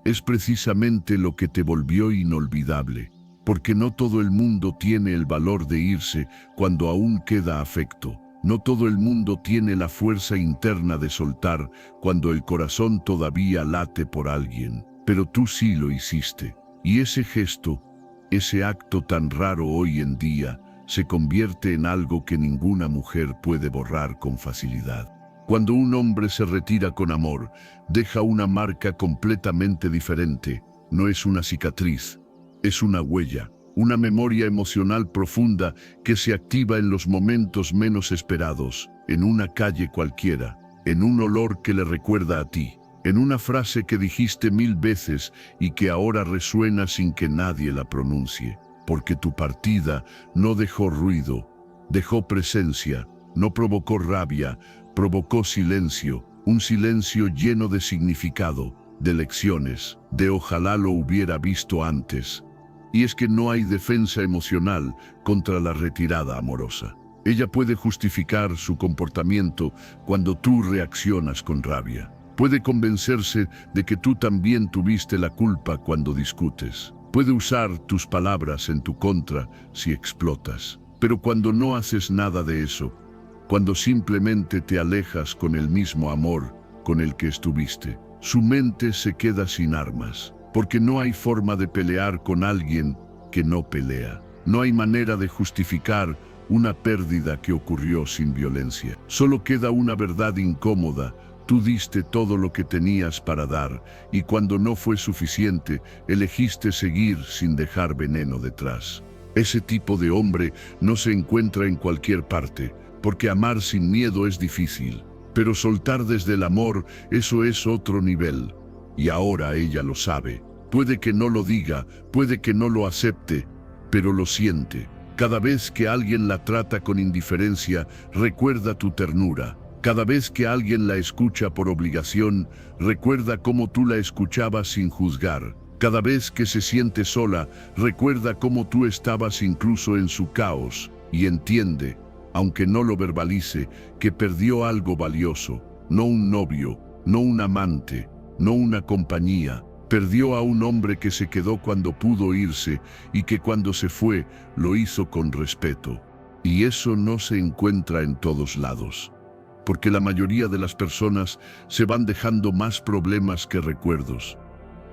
es precisamente lo que te volvió inolvidable, porque no todo el mundo tiene el valor de irse cuando aún queda afecto. No todo el mundo tiene la fuerza interna de soltar cuando el corazón todavía late por alguien, pero tú sí lo hiciste. Y ese gesto, ese acto tan raro hoy en día, se convierte en algo que ninguna mujer puede borrar con facilidad. Cuando un hombre se retira con amor, deja una marca completamente diferente. No es una cicatriz, es una huella. Una memoria emocional profunda que se activa en los momentos menos esperados, en una calle cualquiera, en un olor que le recuerda a ti, en una frase que dijiste 1000 veces y que ahora resuena sin que nadie la pronuncie, porque tu partida no dejó ruido, dejó presencia, no provocó rabia, provocó silencio, un silencio lleno de significado, de lecciones, de ojalá lo hubiera visto antes. Y es que no hay defensa emocional contra la retirada amorosa. Ella puede justificar su comportamiento cuando tú reaccionas con rabia. Puede convencerse de que tú también tuviste la culpa cuando discutes. Puede usar tus palabras en tu contra si explotas. Pero cuando no haces nada de eso, cuando simplemente te alejas con el mismo amor con el que estuviste, su mente se queda sin armas, porque no hay forma de pelear con alguien que no pelea. No hay manera de justificar una pérdida que ocurrió sin violencia. Solo queda una verdad incómoda. Tú diste todo lo que tenías para dar, y cuando no fue suficiente, elegiste seguir sin dejar veneno detrás. Ese tipo de hombre no se encuentra en cualquier parte, porque amar sin miedo es difícil. Pero soltar desde el amor, eso es otro nivel. Y ahora ella lo sabe. Puede que no lo diga, puede que no lo acepte, pero lo siente. Cada vez que alguien la trata con indiferencia, recuerda tu ternura. Cada vez que alguien la escucha por obligación, recuerda cómo tú la escuchabas sin juzgar. Cada vez que se siente sola, recuerda cómo tú estabas incluso en su caos, y entiende, aunque no lo verbalice, que perdió algo valioso. No un novio, no un amante, no una compañía. Perdió a un hombre que se quedó cuando pudo irse y que cuando se fue lo hizo con respeto. Y eso no se encuentra en todos lados, porque la mayoría de las personas se van dejando más problemas que recuerdos.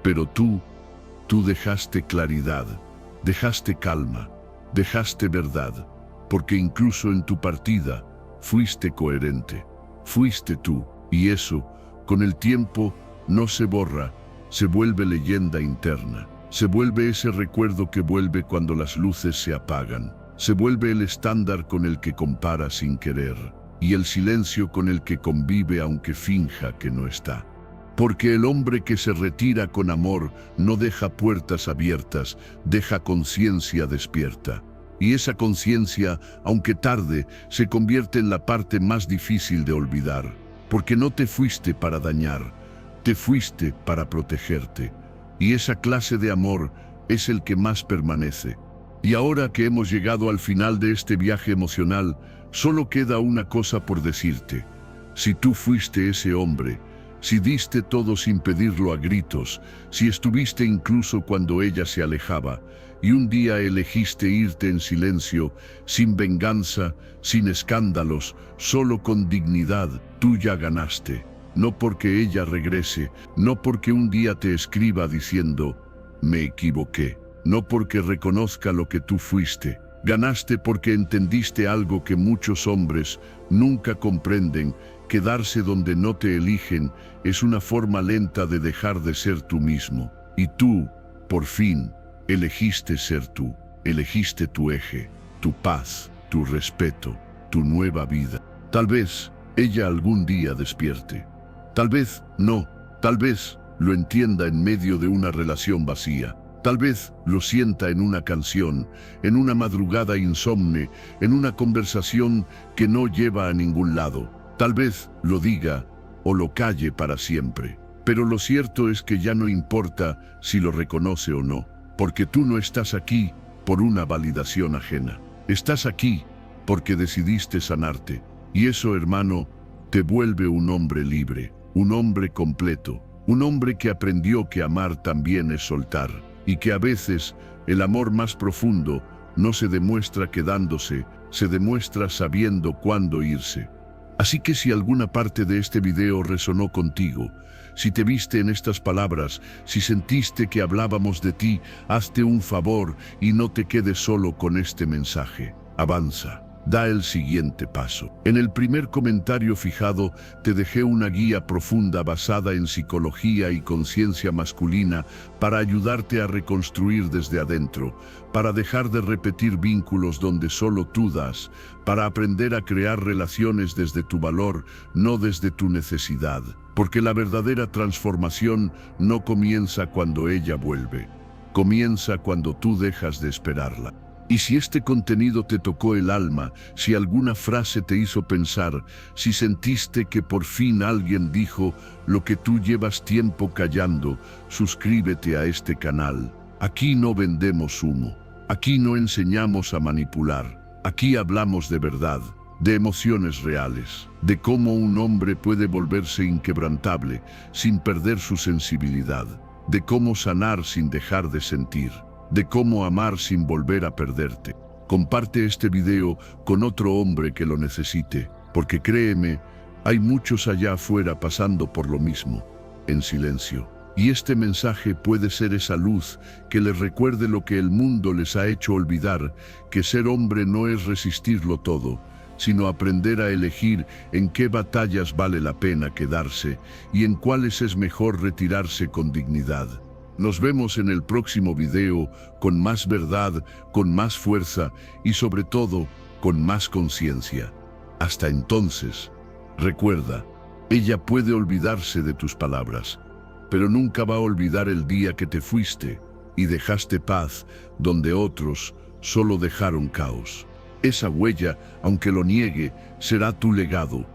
Pero tú dejaste claridad, dejaste calma, dejaste verdad, porque incluso en tu partida fuiste coherente, fuiste tú, y eso, con el tiempo, no se borra. Se vuelve leyenda interna, se vuelve ese recuerdo que vuelve cuando las luces se apagan, se vuelve el estándar con el que compara sin querer, y el silencio con el que convive aunque finja que no está. Porque el hombre que se retira con amor no deja puertas abiertas, deja conciencia despierta. Y esa conciencia, aunque tarde, se convierte en la parte más difícil de olvidar, porque no te fuiste para dañar, te fuiste para protegerte, y esa clase de amor es el que más permanece. Y ahora que hemos llegado al final de este viaje emocional, solo queda una cosa por decirte. Si tú fuiste ese hombre, si diste todo sin pedirlo a gritos, si estuviste incluso cuando ella se alejaba, y un día elegiste irte en silencio, sin venganza, sin escándalos, solo con dignidad, tú ya ganaste. No porque ella regrese, no porque un día te escriba diciendo, me equivoqué, no porque reconozca lo que tú fuiste. Ganaste porque entendiste algo que muchos hombres nunca comprenden: quedarse donde no te eligen es una forma lenta de dejar de ser tú mismo. Y tú, por fin, elegiste ser tú, elegiste tu eje, tu paz, tu respeto, tu nueva vida. Tal vez ella algún día despierte. Tal vez no, tal vez lo entienda en medio de una relación vacía. Tal vez lo sienta en una canción, en una madrugada insomne, en una conversación que no lleva a ningún lado. Tal vez lo diga o lo calle para siempre. Pero lo cierto es que ya no importa si lo reconoce o no, porque tú no estás aquí por una validación ajena. Estás aquí porque decidiste sanarte. Y eso, hermano, te vuelve un hombre libre. Un hombre completo, un hombre que aprendió que amar también es soltar, y que a veces el amor más profundo no se demuestra quedándose, se demuestra sabiendo cuándo irse. Así que si alguna parte de este video resonó contigo, si te viste en estas palabras, si sentiste que hablábamos de ti, hazte un favor y no te quedes solo con este mensaje. Avanza. Da el siguiente paso. En el primer comentario fijado te dejé una guía profunda basada en psicología y conciencia masculina para ayudarte a reconstruir desde adentro, para dejar de repetir vínculos donde solo tú das, para aprender a crear relaciones desde tu valor, no desde tu necesidad. Porque la verdadera transformación no comienza cuando ella vuelve, comienza cuando tú dejas de esperarla. Y si este contenido te tocó el alma, si alguna frase te hizo pensar, si sentiste que por fin alguien dijo lo que tú llevas tiempo callando, suscríbete a este canal. Aquí no vendemos humo, aquí no enseñamos a manipular, aquí hablamos de verdad, de emociones reales, de cómo un hombre puede volverse inquebrantable sin perder su sensibilidad, de cómo sanar sin dejar de sentir, de cómo amar sin volver a perderte. Comparte este video con otro hombre que lo necesite, porque créeme, hay muchos allá afuera pasando por lo mismo, en silencio. Y este mensaje puede ser esa luz que les recuerde lo que el mundo les ha hecho olvidar, que ser hombre no es resistirlo todo, sino aprender a elegir en qué batallas vale la pena quedarse y en cuáles es mejor retirarse con dignidad. Nos vemos en el próximo video con más verdad, con más fuerza y sobre todo con más conciencia. Hasta entonces, recuerda, ella puede olvidarse de tus palabras, pero nunca va a olvidar el día que te fuiste y dejaste paz donde otros solo dejaron caos. Esa huella, aunque lo niegue, será tu legado.